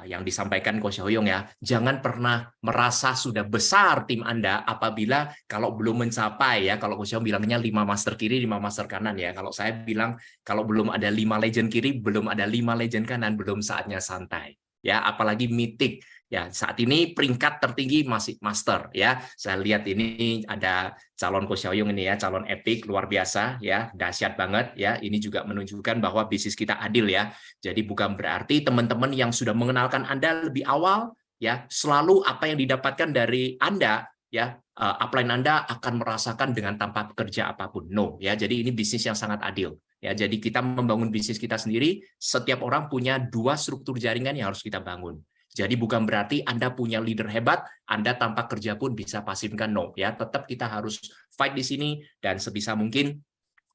yang disampaikan Ko Xiaoyong ya. Jangan pernah merasa sudah besar tim Anda apabila kalau belum mencapai ya, kalau Ko Xiaoyong bilangnya 5 master kiri, 5 master kanan ya. Kalau saya bilang kalau belum ada 5 legend kiri, belum ada 5 legend kanan, belum saatnya santai. Ya, apalagi mythic ya, saat ini peringkat tertinggi masih master ya. Saya lihat ini ada calon Ko Xiaoyong ini ya, calon epic luar biasa ya, dahsyat banget ya. Ini juga menunjukkan bahwa bisnis kita adil ya. Jadi bukan berarti teman-teman yang sudah mengenalkan Anda lebih awal ya, selalu apa yang didapatkan dari Anda ya, upline Anda akan merasakan dengan tanpa pekerja apapun. No ya, jadi ini bisnis yang sangat adil. Ya, jadi kita membangun bisnis kita sendiri, setiap orang punya 2 struktur jaringan yang harus kita bangun. Jadi bukan berarti Anda punya leader hebat, Anda tanpa kerja pun bisa pasifkan, no. Ya, tetap kita harus fight di sini dan sebisa mungkin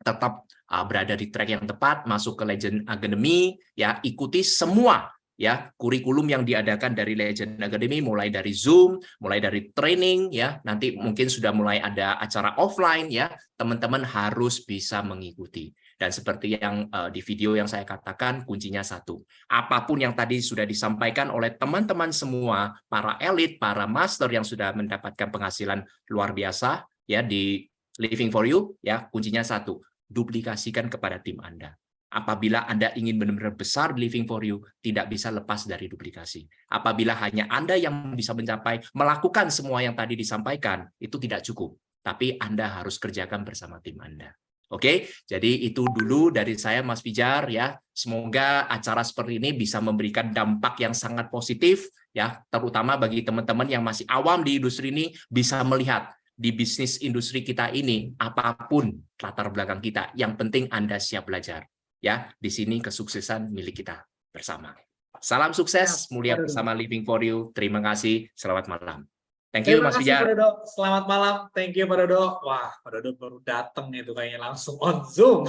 tetap berada di track yang tepat, masuk ke Legend Academy, ya, ikuti semua ya kurikulum yang diadakan dari Legend Academy, mulai dari Zoom, mulai dari training ya, nanti mungkin sudah mulai ada acara offline ya, teman-teman harus bisa mengikuti. Dan seperti yang di video yang saya katakan, kuncinya satu. Apapun yang tadi sudah disampaikan oleh teman-teman semua, para elit, para master yang sudah mendapatkan penghasilan luar biasa ya di Living for You, ya kuncinya satu, duplikasikan kepada tim Anda. Apabila Anda ingin benar-benar besar di Living for You, tidak bisa lepas dari duplikasi. Apabila hanya Anda yang bisa mencapai, melakukan semua yang tadi disampaikan, itu tidak cukup. Tapi Anda harus kerjakan bersama tim Anda. Oke, jadi itu dulu dari saya Mas Fijar ya. Semoga acara seperti ini bisa memberikan dampak yang sangat positif ya, terutama bagi teman-teman yang masih awam di industri ini bisa melihat di bisnis industri kita ini apapun latar belakang kita, yang penting Anda siap belajar ya. Di sini kesuksesan milik kita bersama. Salam sukses, mulia bersama Living for You. Terima kasih, selamat malam. Thank you, Mas Fijar. Terima kasih, Pak Dodo. Selamat malam. Thank you, Pak Dodo. Wah, Pak Dodo baru datang itu kayaknya langsung on Zoom.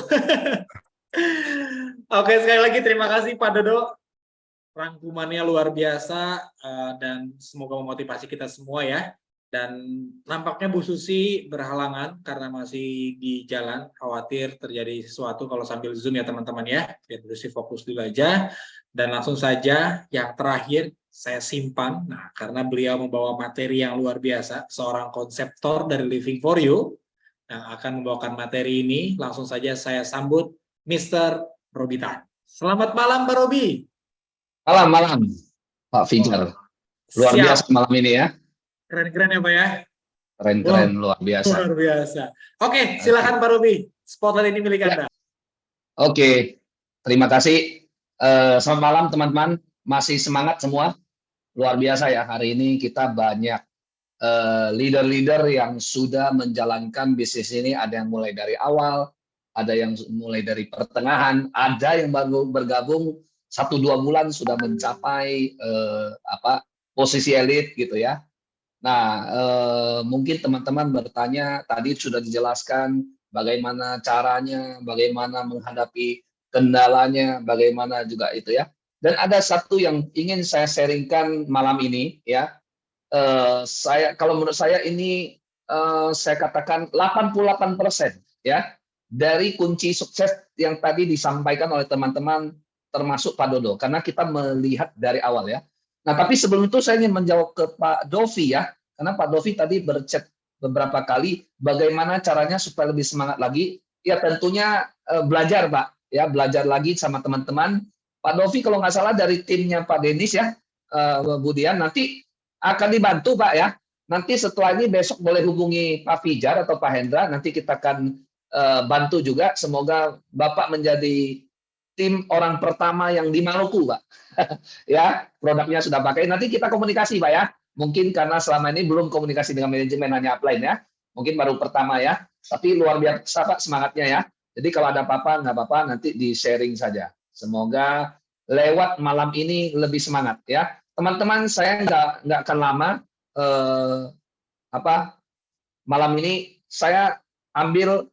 Oke, sekali lagi terima kasih, Pak Dodo. Rangkumannya luar biasa dan semoga memotivasi kita semua ya. Dan nampaknya Bu Susi berhalangan karena masih di jalan, khawatir terjadi sesuatu kalau sambil Zoom ya teman-teman ya. Biar Bu Susi fokus dulu aja. Dan langsung saja yang terakhir saya simpan, nah karena beliau membawa materi yang luar biasa, seorang konseptor dari Living for You. yang akan membawakan materi ini. Langsung saja saya sambut Mr. Robi Tan. Selamat malam Pak Robi. Malam, Pak Fijar. Luar Siap. biasa malam ini ya. Keren-keren ya Pak ya. Keren-keren, luar biasa. Luar biasa. Oke, silakan Pak Robi. Spotlight ini milik Anda. Oke, terima kasih. Selamat malam teman-teman. Masih semangat semua. Luar biasa ya, hari ini kita banyak leader-leader yang sudah menjalankan bisnis ini. Ada yang mulai dari awal, ada yang mulai dari pertengahan, ada yang baru bergabung 1-2 bulan sudah mencapai posisi elit gitu ya. Nah, mungkin teman-teman bertanya, tadi sudah dijelaskan bagaimana caranya, bagaimana menghadapi kendalanya, bagaimana juga itu ya. Dan ada satu yang ingin saya sharingkan malam ini ya. Kalau menurut saya ini saya katakan 88% ya dari kunci sukses yang tadi disampaikan oleh teman-teman termasuk Pak Dodo, karena kita melihat dari awal ya. Nah, tapi sebelum itu saya ingin menjawab ke Pak Dovi ya, karena Pak Dovi tadi berchat beberapa kali bagaimana caranya supaya lebih semangat lagi. Ya tentunya belajar Pak, ya belajar lagi sama teman-teman. Pak Dovi kalau nggak salah dari timnya Pak Denis ya, Budian, nanti akan dibantu Pak ya. Nanti setelah ini besok boleh hubungi Pak Fijar atau Pak Hendra, nanti kita akan bantu juga. Semoga Bapak menjadi tim orang pertama yang di Maluku, Pak. Ya, produknya sudah pakai. Nanti kita komunikasi, Pak ya. Mungkin karena selama ini belum komunikasi dengan manajemen, hanya upline ya. Mungkin baru pertama ya. Tapi luar biasa, Pak, semangatnya ya. Jadi kalau ada apa-apa, nggak apa-apa, nanti di-sharing saja. Semoga lewat malam ini lebih semangat ya. Teman-teman, saya nggak akan lama. Malam ini saya ambil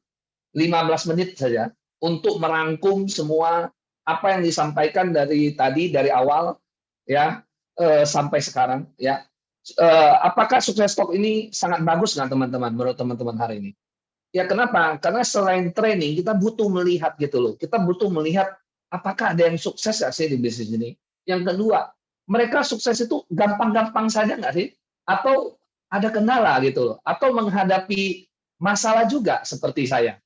15 menit saja untuk merangkum semua apa yang disampaikan dari awal ya sampai sekarang ya. Apakah sukses talk ini sangat bagus nggak teman-teman menurut teman-teman hari ini? Ya kenapa? Karena selain training kita butuh melihat gitu loh. Kita butuh melihat apakah ada yang sukses nggak sih di bisnis ini. Yang kedua, mereka sukses itu gampang-gampang saja nggak sih? Atau ada kendala gitu loh? Atau menghadapi masalah juga seperti saya,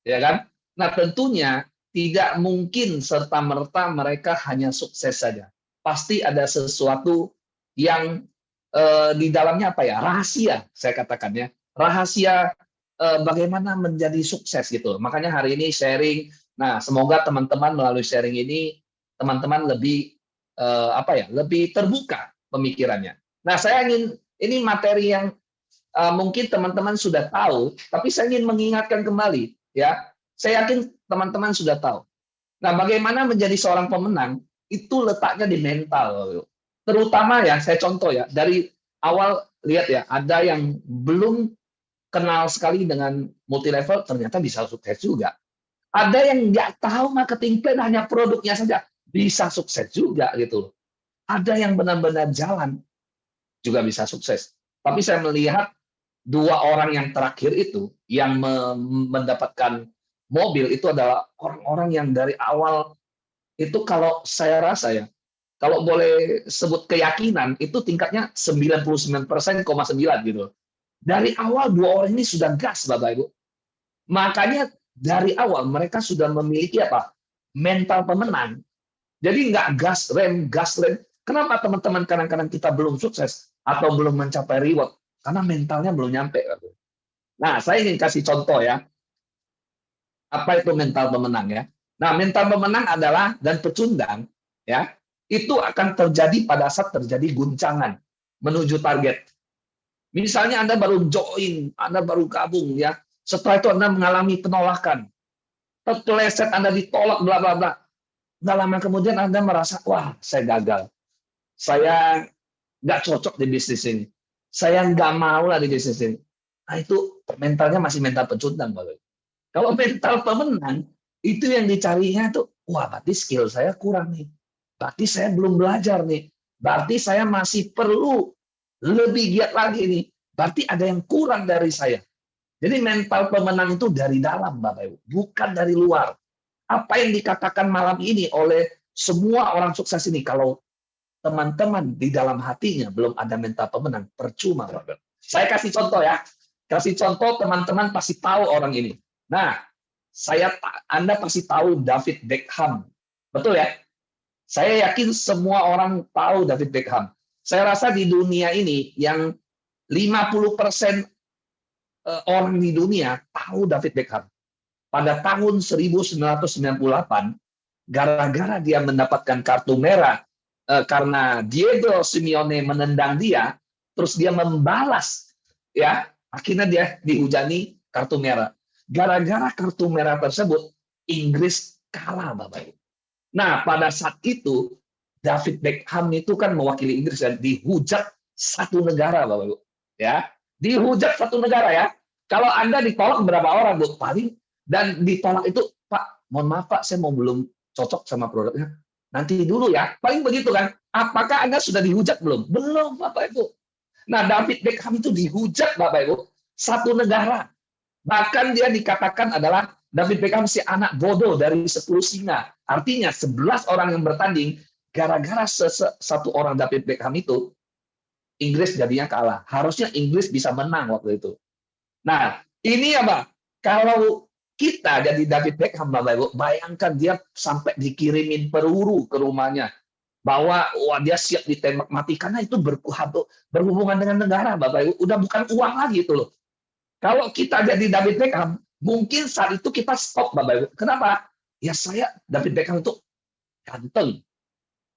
ya kan? Nah, tentunya tidak mungkin serta-merta mereka hanya sukses saja. Pasti ada sesuatu yang di dalamnya apa ya? Rahasia, saya katakan ya. Rahasia bagaimana menjadi sukses gitu. Makanya hari ini sharing. Nah, semoga teman-teman melalui sharing ini teman-teman lebih lebih terbuka pemikirannya. Nah, saya ingin ini materi yang mungkin teman-teman sudah tahu, tapi saya ingin mengingatkan kembali ya. Saya yakin teman-teman sudah tahu. Nah, bagaimana menjadi seorang pemenang itu letaknya di mental. Terutama ya, saya contoh ya, dari awal lihat ya, ada yang belum kenal sekali dengan multi level, ternyata bisa sukses juga. Ada yang nggak tahu marketing plan, hanya produknya saja, bisa sukses juga gitu. Ada yang benar-benar jalan, juga bisa sukses. Tapi saya melihat 2 orang yang terakhir itu, yang mendapatkan mobil itu adalah orang-orang yang dari awal itu kalau saya rasa ya, kalau boleh sebut keyakinan itu tingkatnya 99,9 gitu. Dari awal 2 orang ini sudah gas Bapak Ibu. Makanya dari awal mereka sudah memiliki mental pemenang. Jadi nggak gas rem. Kenapa teman-teman kadang-kadang kita belum sukses atau belum mencapai reward? Karena mentalnya belum nyampe. Nah, saya ingin kasih contoh ya. Apa itu mental pemenang ya? Nah, mental pemenang adalah dan pecundang ya, itu akan terjadi pada saat terjadi guncangan menuju target. Misalnya Anda baru join, Anda baru gabung ya. Setelah itu Anda mengalami penolakan. Terpeleset Anda ditolak bla bla bla. Nggak lama kemudian Anda merasa, wah, saya gagal. Saya nggak cocok di bisnis ini. Saya nggak mau lah di bisnis ini. Nah, itu mentalnya masih mental pecundang, Bapak. Kalau mental pemenang, itu yang dicarinya tuh, wah berarti skill saya kurang nih. Berarti saya belum belajar nih. Berarti saya masih perlu lebih giat lagi nih. Berarti ada yang kurang dari saya. Jadi mental pemenang itu dari dalam, Bapak Ibu. Bukan dari luar. Apa yang dikatakan malam ini oleh semua orang sukses ini, kalau teman-teman di dalam hatinya belum ada mental pemenang, percuma, Bapak. Saya kasih contoh ya. Kasih contoh, teman-teman pasti tahu orang ini. Nah, Anda pasti tahu David Beckham. Betul ya? Saya yakin semua orang tahu David Beckham. Saya rasa di dunia ini yang 50% orang di dunia tahu David Beckham. Pada tahun 1998, gara-gara dia mendapatkan kartu merah karena Diego Simeone menendang dia, terus dia membalas, ya, akhirnya dia dihujani kartu merah. Gara-gara kartu merah tersebut, Inggris kalah, Bapak Ibu. Nah, pada saat itu David Beckham itu kan mewakili Inggris dan dihujat satu negara, Bapak Ibu. Ya, dihujat satu negara ya. Kalau Anda ditolak berapa orang, Bu? Paling, dan ditolak itu, Pak, mohon maaf Pak, saya mau belum cocok sama produknya. Nanti dulu ya. Paling begitu kan. Apakah Anda sudah dihujat belum? Belum, Bapak Ibu. Nah, David Beckham itu dihujat, Bapak Ibu, satu negara. Bahkan dia dikatakan adalah David Beckham si anak bodoh dari 10 singa. Artinya 11 orang yang bertanding, gara-gara satu orang David Beckham itu, Inggris jadinya kalah. Harusnya Inggris bisa menang waktu itu. Nah, ini apa? Kalau kita jadi David Beckham, Bapak Ibu, bayangkan dia sampai dikirimin peluru ke rumahnya. Bahwa wah, dia siap ditembak mati. Karena itu berhubungan dengan negara, Bapak Ibu. Udah bukan uang lagi itu loh. Kalau kita jadi David Beckham, mungkin saat itu kita stop, Bapak Ibu. Kenapa? Ya David Beckham itu ganteng.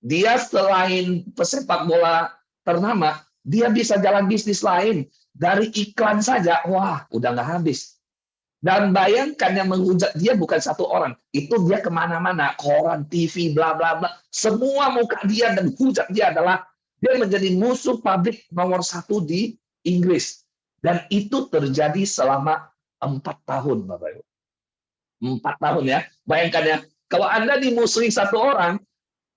Dia selain pesepak bola ternama, dia bisa jalan bisnis lain. Dari iklan saja, wah, udah nggak habis. Dan bayangkan yang menghujat dia bukan satu orang. Itu dia kemana-mana, koran, TV, bla bla bla. Semua muka dia dan hujat dia adalah dia menjadi musuh publik nomor 1 di Inggris. Dan itu terjadi selama 4 tahun, Bapak Ibu. 4 tahun ya. Bayangkan ya, kalau Anda dimusuhi satu orang,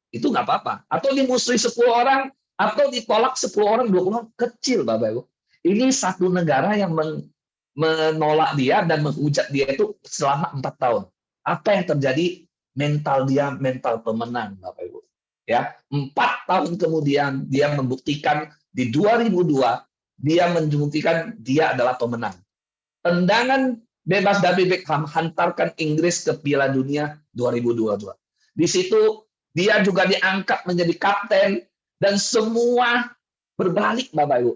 itu nggak apa-apa. Atau dimusuhi 10 orang, atau ditolak 10 orang, 20 orang, kecil, Bapak Ibu. Ini satu negara yang menolak dia dan menghujat dia itu selama 4 tahun. Apa yang terjadi? Mental dia, mental pemenang, Bapak Ibu. Ya, 4 tahun kemudian dia membuktikan di 2002 dia membuktikan dia adalah pemenang. Tendangan bebas David Beckham hantarkan Inggris ke Piala Dunia 2022. Di situ dia juga diangkat menjadi kapten dan semua berbalik, Bapak Ibu.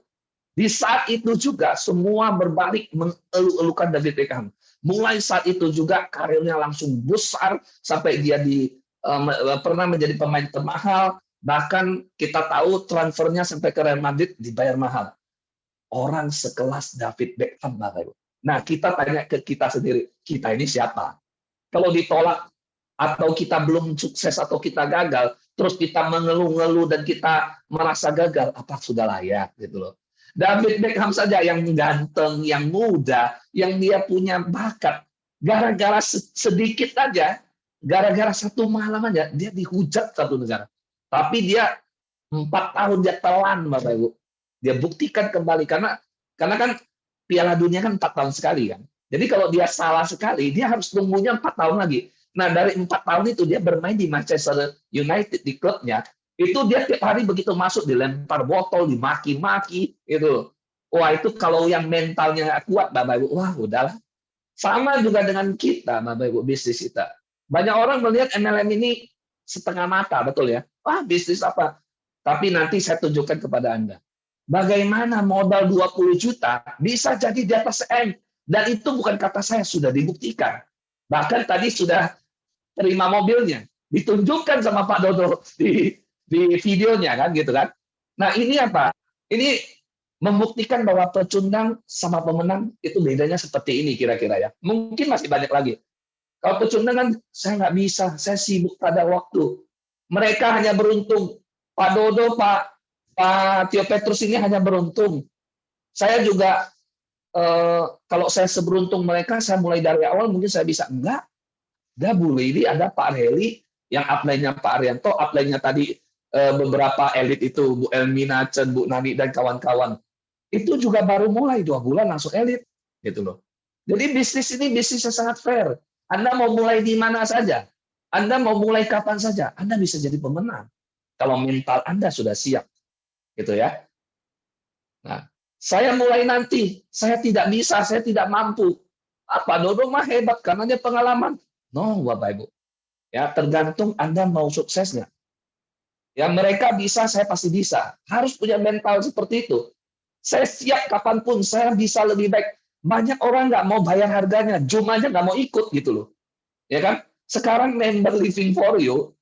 Di saat itu juga semua berbalik mengeluh-elukan David Beckham. Mulai saat itu juga karirnya langsung besar sampai dia pernah menjadi pemain termahal. Bahkan kita tahu transfernya sampai ke Real Madrid dibayar mahal. Orang sekelas David Beckham, Bapak Ibu. Nah, kita tanya ke kita sendiri, kita ini siapa? Kalau ditolak atau kita belum sukses atau kita gagal, terus kita mengeluh-ngeluh dan kita merasa gagal, apa sudah layak gitu loh. David Beckham saja yang ganteng, yang muda, yang dia punya bakat, gara-gara sedikit aja, gara-gara satu malam aja, dia dihujat satu negara. Tapi dia 4 tahun dia telan, Bapak Ibu. Dia buktikan kembali karena kan Piala Dunia kan 4 tahun sekali kan. Jadi kalau dia salah sekali, dia harus tunggunya 4 tahun lagi. Nah, dari 4 tahun itu dia bermain di Manchester United di klubnya. Itu dia tiap hari begitu masuk dilempar botol, dimaki-maki itu. Wah, itu kalau yang mentalnya nggak kuat, Bapak Ibu, wah udahlah. Sama juga dengan kita, Bapak Ibu, bisnis kita. Banyak orang melihat MLM ini setengah mata, betul ya? Wah, bisnis apa? Tapi nanti saya tunjukkan kepada Anda. Bagaimana modal 20 juta bisa jadi di atas M. Dan itu bukan kata saya, sudah dibuktikan. Bahkan tadi sudah terima mobilnya. Ditunjukkan sama Pak Dodo di videonya kan gitu kan. Nah, ini apa? Ini membuktikan bahwa pecundang sama pemenang itu bedanya seperti ini kira-kira ya. Mungkin masih banyak lagi. Kalau pecundang kan saya nggak bisa, saya sibuk pada waktu. Mereka hanya beruntung. Pak Dodo, Pak Tio Petrus ini hanya beruntung. Saya juga kalau saya seberuntung mereka, saya mulai dari awal mungkin saya bisa. Enggak. Ada Bu Lili, ada Pak Heli, yang upline-nya Pak Arianto, upline-nya tadi beberapa elit itu, Bu Elmina, Chen, Bu Nani, dan kawan-kawan. Itu juga baru mulai 2 bulan langsung elit. Gitu loh. Jadi bisnis ini bisnis yang sangat fair. Anda mau mulai di mana saja. Anda mau mulai kapan saja. Anda bisa jadi pemenang. Kalau mental Anda sudah siap. Gitu ya. Nah, Saya mulai nanti, saya tidak bisa, saya tidak mampu. Pak Dodo mah hebat karena dia pengalaman. No, Bapak Ibu. Ya, tergantung Anda mau suksesnya. Ya, mereka bisa, saya pasti bisa. Harus punya mental seperti itu. Saya siap kapanpun, saya bisa lebih baik. Banyak orang nggak mau bayar harganya, jumlahnya nggak mau ikut gitu loh. Ya kan? Sekarang member Living for You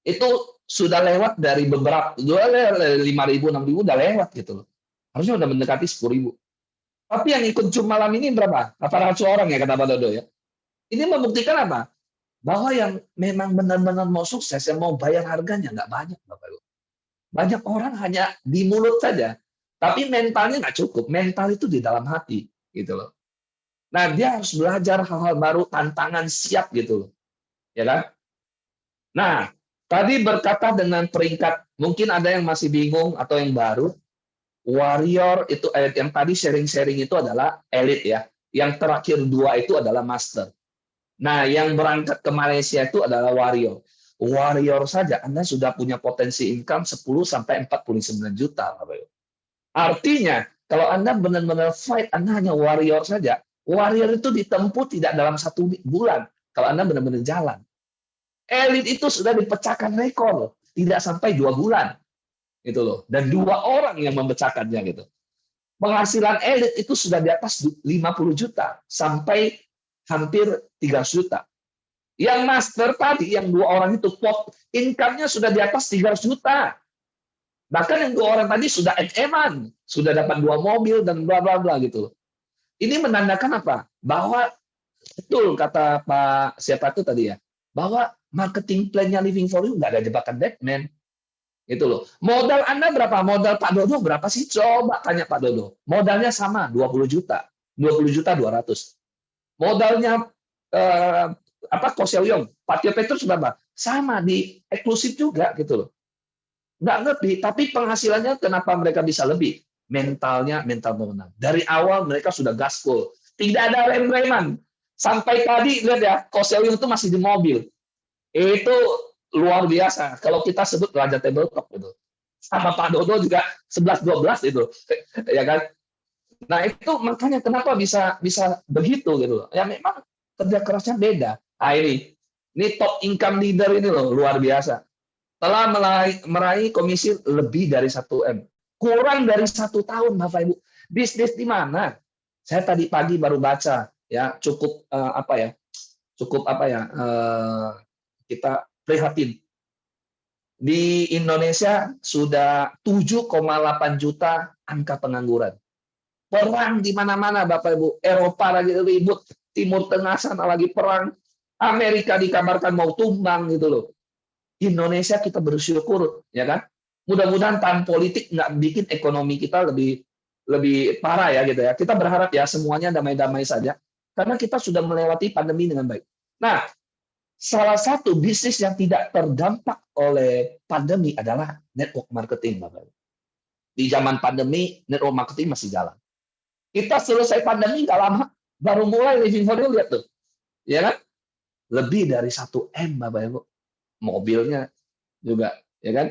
itu sudah lewat dari beberapa, 5.000, 6.000 udah lewat gitu loh. Harusnya udah mendekati 10.000. Tapi yang ikut Zoom malam ini berapa? 800 orang ya kata Pak Dodo ya. Ini membuktikan apa? Bahwa yang memang benar-benar mau sukses, yang mau bayar harganya nggak banyak, Bapak Ibu. Banyak orang hanya di mulut saja, tapi mentalnya nggak cukup. Mental itu di dalam hati, gitu loh. Nah, dia harus belajar hal-hal baru, tantangan, siap gitu loh. Ya kan? Nah, tadi berkata dengan peringkat, mungkin ada yang masih bingung atau yang baru. Warrior itu yang tadi sharing-sharing itu adalah elite ya. Yang terakhir 2 itu adalah master. Nah, yang berangkat ke Malaysia itu adalah warrior. Warrior saja Anda sudah punya potensi income 10 sampai 49 juta, Bapak Ibu. Artinya, kalau Anda benar-benar fight, Anda hanya warrior saja. Warrior itu ditempuh tidak dalam 1 bulan. Kalau Anda benar-benar jalan. Elite itu sudah dipecahkan rekor, tidak sampai 2 bulan. Gitu loh. Dan 2 orang yang memecahkannya gitu. Penghasilan elite itu sudah di atas 50 juta sampai hampir 300 juta. Yang master tadi, yang 2 orang itu income-nya sudah di atas 300 juta. Bahkan yang 2 orang tadi sudah MM-an, sudah dapat 2 mobil dan bla bla bla gitu. Ini menandakan apa? Bahwa betul kata Pak siapa itu tadi ya, bahwa marketing plan-nya Living for You nggak ada jebakan Batman. Gitu loh. Modal Anda berapa? Modal Pak Dodo berapa sih? Coba tanya Pak Dodo. Modalnya sama, 20 juta. 20 juta 200. Modalnya Ko Seo-yong, Pak Tio Petrus berapa? Sama, di eksklusif juga gitu loh. Nggak ngerti, tapi penghasilannya kenapa mereka bisa lebih? Mentalnya mental pemenang. Dari awal mereka sudah gaspol. Tidak ada rem-reman. Sampai tadi lihat ya, Ko Seo-yong itu masih di mobil. Itu luar biasa. Kalau kita sebut raja tabletop gitu. Sama Pak Dodo juga 11-12 itu. Ya kan? Nah, itu makanya kenapa bisa begitu gitu loh. Ya memang kerja kerasnya beda. Nah, ini top income leader ini loh, luar biasa. Telah meraih komisi lebih dari 1M. Kurang dari 1 tahun, Bapak Ibu. Bisnis di mana? Saya tadi pagi baru baca, ya cukup kita prihatin. Di Indonesia sudah 7,8 juta angka pengangguran. Perang di mana-mana, Bapak Ibu. Eropa lagi ribut, Timur Tengah sana lagi perang, Amerika dikabarkan mau tumbang gitu loh. Indonesia kita bersyukur, ya kan? Mudah-mudahan tahun politik nggak bikin ekonomi kita lebih parah ya gitu ya. Kita berharap ya semuanya damai-damai saja, karena kita sudah melewati pandemi dengan baik. Nah, salah satu bisnis yang tidak terdampak oleh pandemi adalah network marketing, Bapak Ibu. Di zaman pandemi, network marketing masih jalan. Kita selesai pandemi nggak lama, baru mulai Living for You, lihat tuh. Ya kan? Lebih dari 1M, Bapak Ibu. Mobilnya juga, ya kan?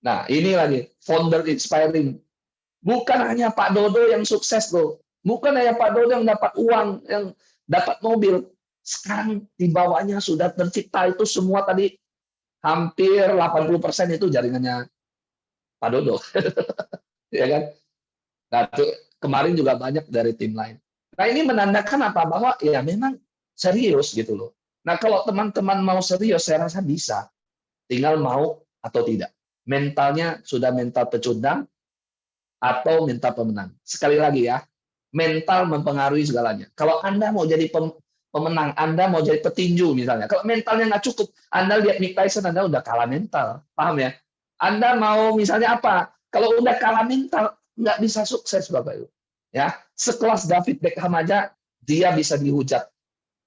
Nah, ini lagi, founder inspiring. Bukan hanya Pak Dodo yang sukses loh. Bukan hanya Pak Dodo yang dapat uang, yang dapat mobil. Sekarang di bawahnya sudah tercipta itu semua tadi, hampir 80% itu jaringannya Pak Dodo. Ya kan? Nah, itu kemarin juga banyak dari tim lain. Nah, ini menandakan apa? Bahwa ya memang serius gitu loh. Nah, kalau teman-teman mau serius, saya rasa bisa. Tinggal mau atau tidak. Mentalnya sudah mental pecundang atau mental pemenang. Sekali lagi ya, mental mempengaruhi segalanya. Kalau Anda mau jadi pemenang, Anda mau jadi petinju misalnya. Kalau mentalnya nggak cukup, Anda lihat Mike Tyson, Anda udah kalah mental. Paham ya? Anda mau misalnya apa? Kalau udah kalah mental, nggak bisa sukses, Bapak Ibu. Ya, sekelas David Beckham aja dia bisa dihujat.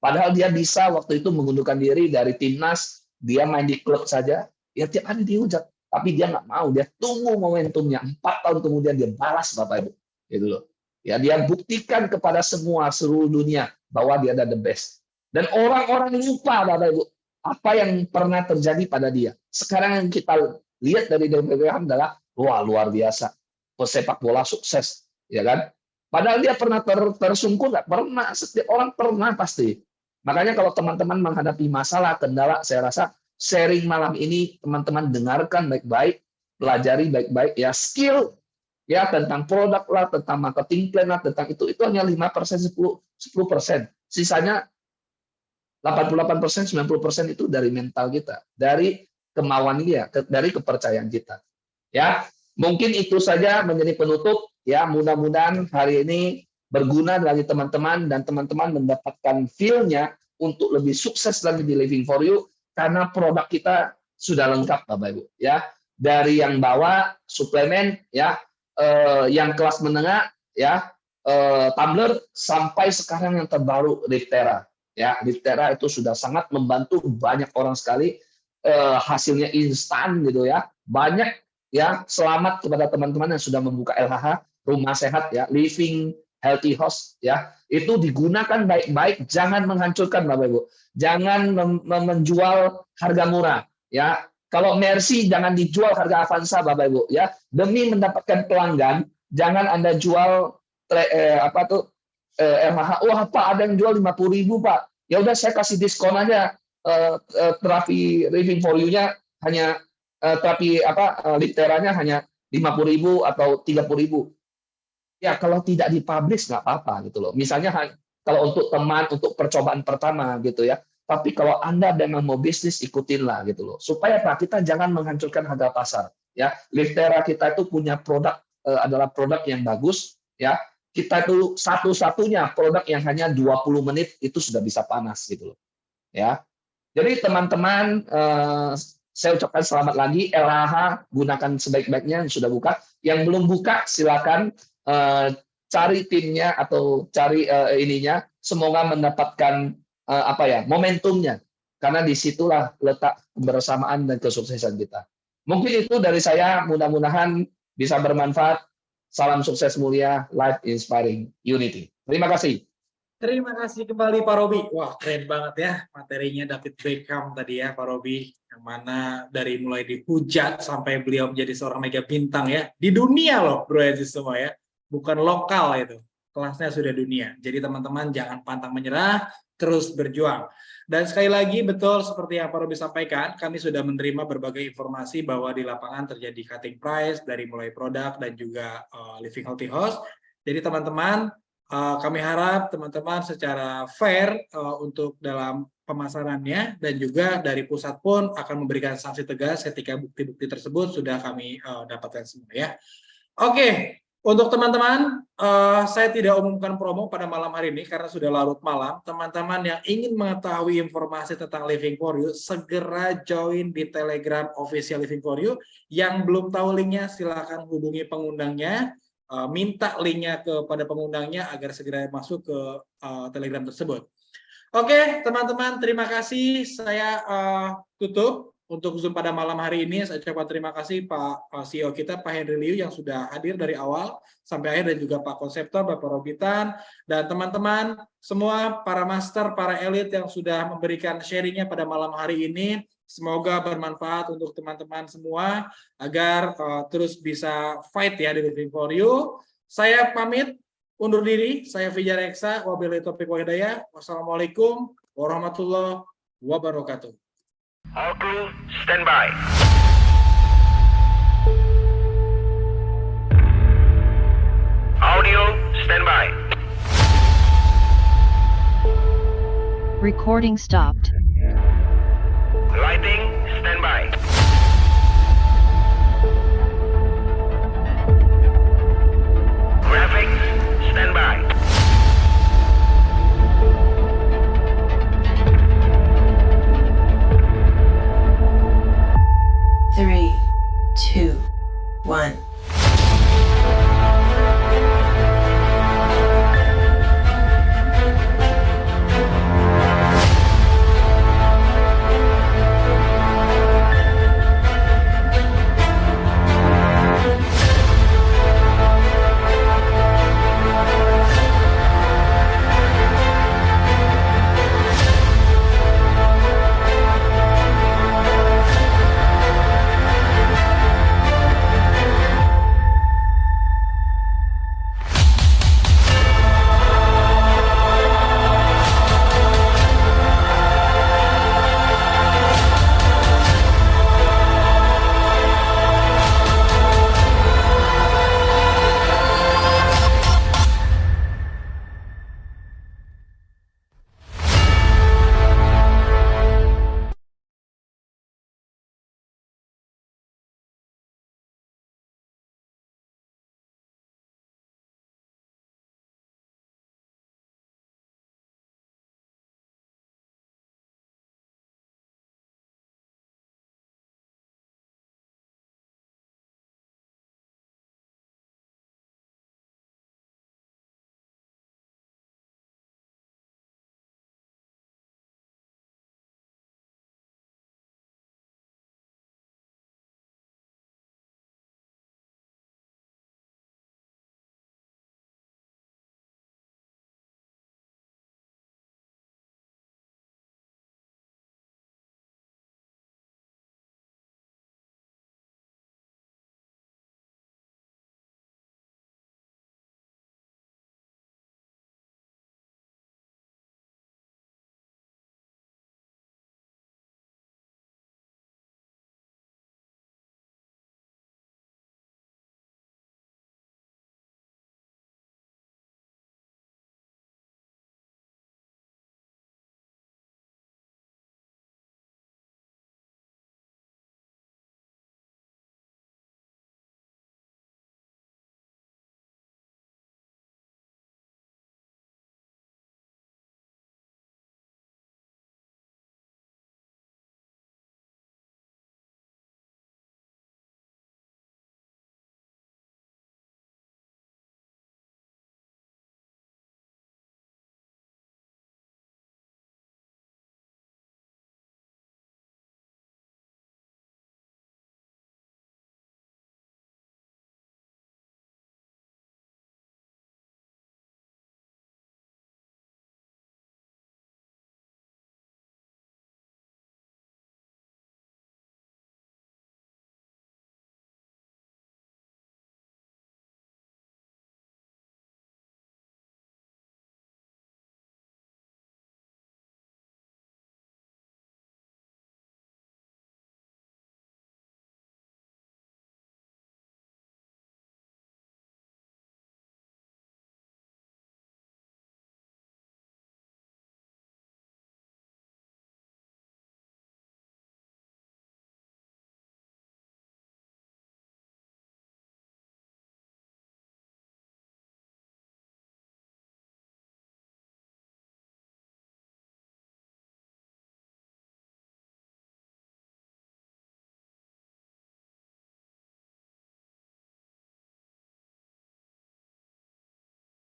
Padahal dia bisa waktu itu mengundurkan diri dari timnas, dia main di klub saja, ya tiap hari dihujat. Tapi dia nggak mau, dia tunggu momentumnya. 4 tahun kemudian dia balas, Bapak Ibu. Gitu loh. Ya, dia buktikan kepada seluruh dunia bahwa dia ada the best. Dan orang-orang lupa, Bapak Ibu, apa yang pernah terjadi pada dia. Sekarang yang kita lihat dari David Beckham adalah wah, luar biasa. pesepak bola sukses, ya kan? Padahal dia pernah tersungkur, nggak pernah. Setiap orang pernah pasti. Makanya kalau teman-teman menghadapi masalah, kendala, saya rasa sharing malam ini teman-teman dengarkan baik-baik, pelajari baik-baik ya, skill ya tentang produk lah, tentang marketing plan lah, tentang itu hanya 5%, 10%. Sisanya 88%, 90% itu dari mental kita, dari kemauan dia, dari kepercayaan kita. Ya, mungkin itu saja menjadi penutup ya. Mudah-mudahan hari ini berguna bagi teman-teman dan teman-teman mendapatkan feel-nya untuk lebih sukses lagi di Living for You karena produk kita sudah lengkap Bapak Ibu ya. Dari yang bawah suplemen ya, yang kelas menengah ya, tumbler sampai sekarang yang terbaru Liftera. Ya, Liftera itu sudah sangat membantu banyak orang sekali, hasilnya instan gitu ya. Banyak ya, selamat kepada teman-teman yang sudah membuka LHH, rumah sehat ya, Living Healthy House ya. Itu digunakan baik-baik, jangan menghancurkan Bapak Ibu. Jangan menjual harga murah ya. Kalau Mercy jangan dijual harga Avanza Bapak Ibu ya. Demi mendapatkan pelanggan, jangan Anda jual LHH. Wah Pak, ada yang jual 50.000 Pak. Ya udah saya kasih diskon aja. Terapi Living for You-nya hanya terapi Lifteranya hanya 50.000 atau 30.000. Ya kalau tidak dipublish nggak apa-apa gitu loh. Misalnya kalau untuk teman, untuk percobaan pertama gitu ya. Tapi kalau Anda memang mau bisnis, ikutinlah gitu loh. Supaya Pak, kita jangan menghancurkan harga pasar. Ya, Liftera kita itu punya produk, adalah produk yang bagus. Ya, kita itu satu-satunya produk yang hanya 20 menit itu sudah bisa panas gitu loh. Ya, jadi teman-teman, saya ucapkan selamat lagi. LHH gunakan sebaik-baiknya yang sudah buka. Yang belum buka silakan cari timnya atau cari ininya. Semoga mendapatkan momentumnya, karena disitulah letak kebersamaan dan kesuksesan kita. Mungkin itu dari saya, mudah-mudahan bisa bermanfaat. Salam sukses mulia, life inspiring unity. Terima kasih. Terima kasih kembali Pak Robi. Wah keren banget ya materinya David Beckham tadi ya Pak Robi, yang mana dari mulai dihujat sampai beliau menjadi seorang mega bintang ya di dunia loh bro ya semua ya, bukan lokal itu, kelasnya sudah dunia. Jadi teman-teman jangan pantang menyerah, terus berjuang. Dan sekali lagi betul seperti yang Pak Robi sampaikan, kami sudah menerima berbagai informasi bahwa di lapangan terjadi cutting price dari mulai produk dan juga Living Healthy House. Jadi teman-teman, kami harap teman-teman secara fair untuk dalam pemasarannya, dan juga dari pusat pun akan memberikan sanksi tegas ketika bukti-bukti tersebut sudah kami dapatkan semua ya. Oke. Untuk teman-teman, saya tidak umumkan promo pada malam hari ini karena sudah larut malam. Teman-teman yang ingin mengetahui informasi tentang Living for You, segera join di Telegram Official Living for You. Yang belum tahu linknya, silakan hubungi pengundangnya, minta linknya kepada pengundangnya agar segera masuk ke Telegram tersebut. Oke, teman-teman, terima kasih. Saya tutup untuk Zoom pada malam hari ini. Saya ucapkan terima kasih Pak CEO kita, Pak Henry Liu, yang sudah hadir dari awal sampai akhir, dan juga Pak Konseptor, Bapak Robitan, dan teman-teman semua, para master, para elit yang sudah memberikan sharingnya pada malam hari ini. Semoga bermanfaat untuk teman-teman semua, agar terus bisa fight ya di Living for You. Saya pamit, undur diri. Saya Fijar Eksa, wabillahi taufiq wal hidayah. Wassalamualaikum warahmatullahi wabarakatuh. All crew, stand by. Audio, stand by. Recording stopped. Lighting, stand by.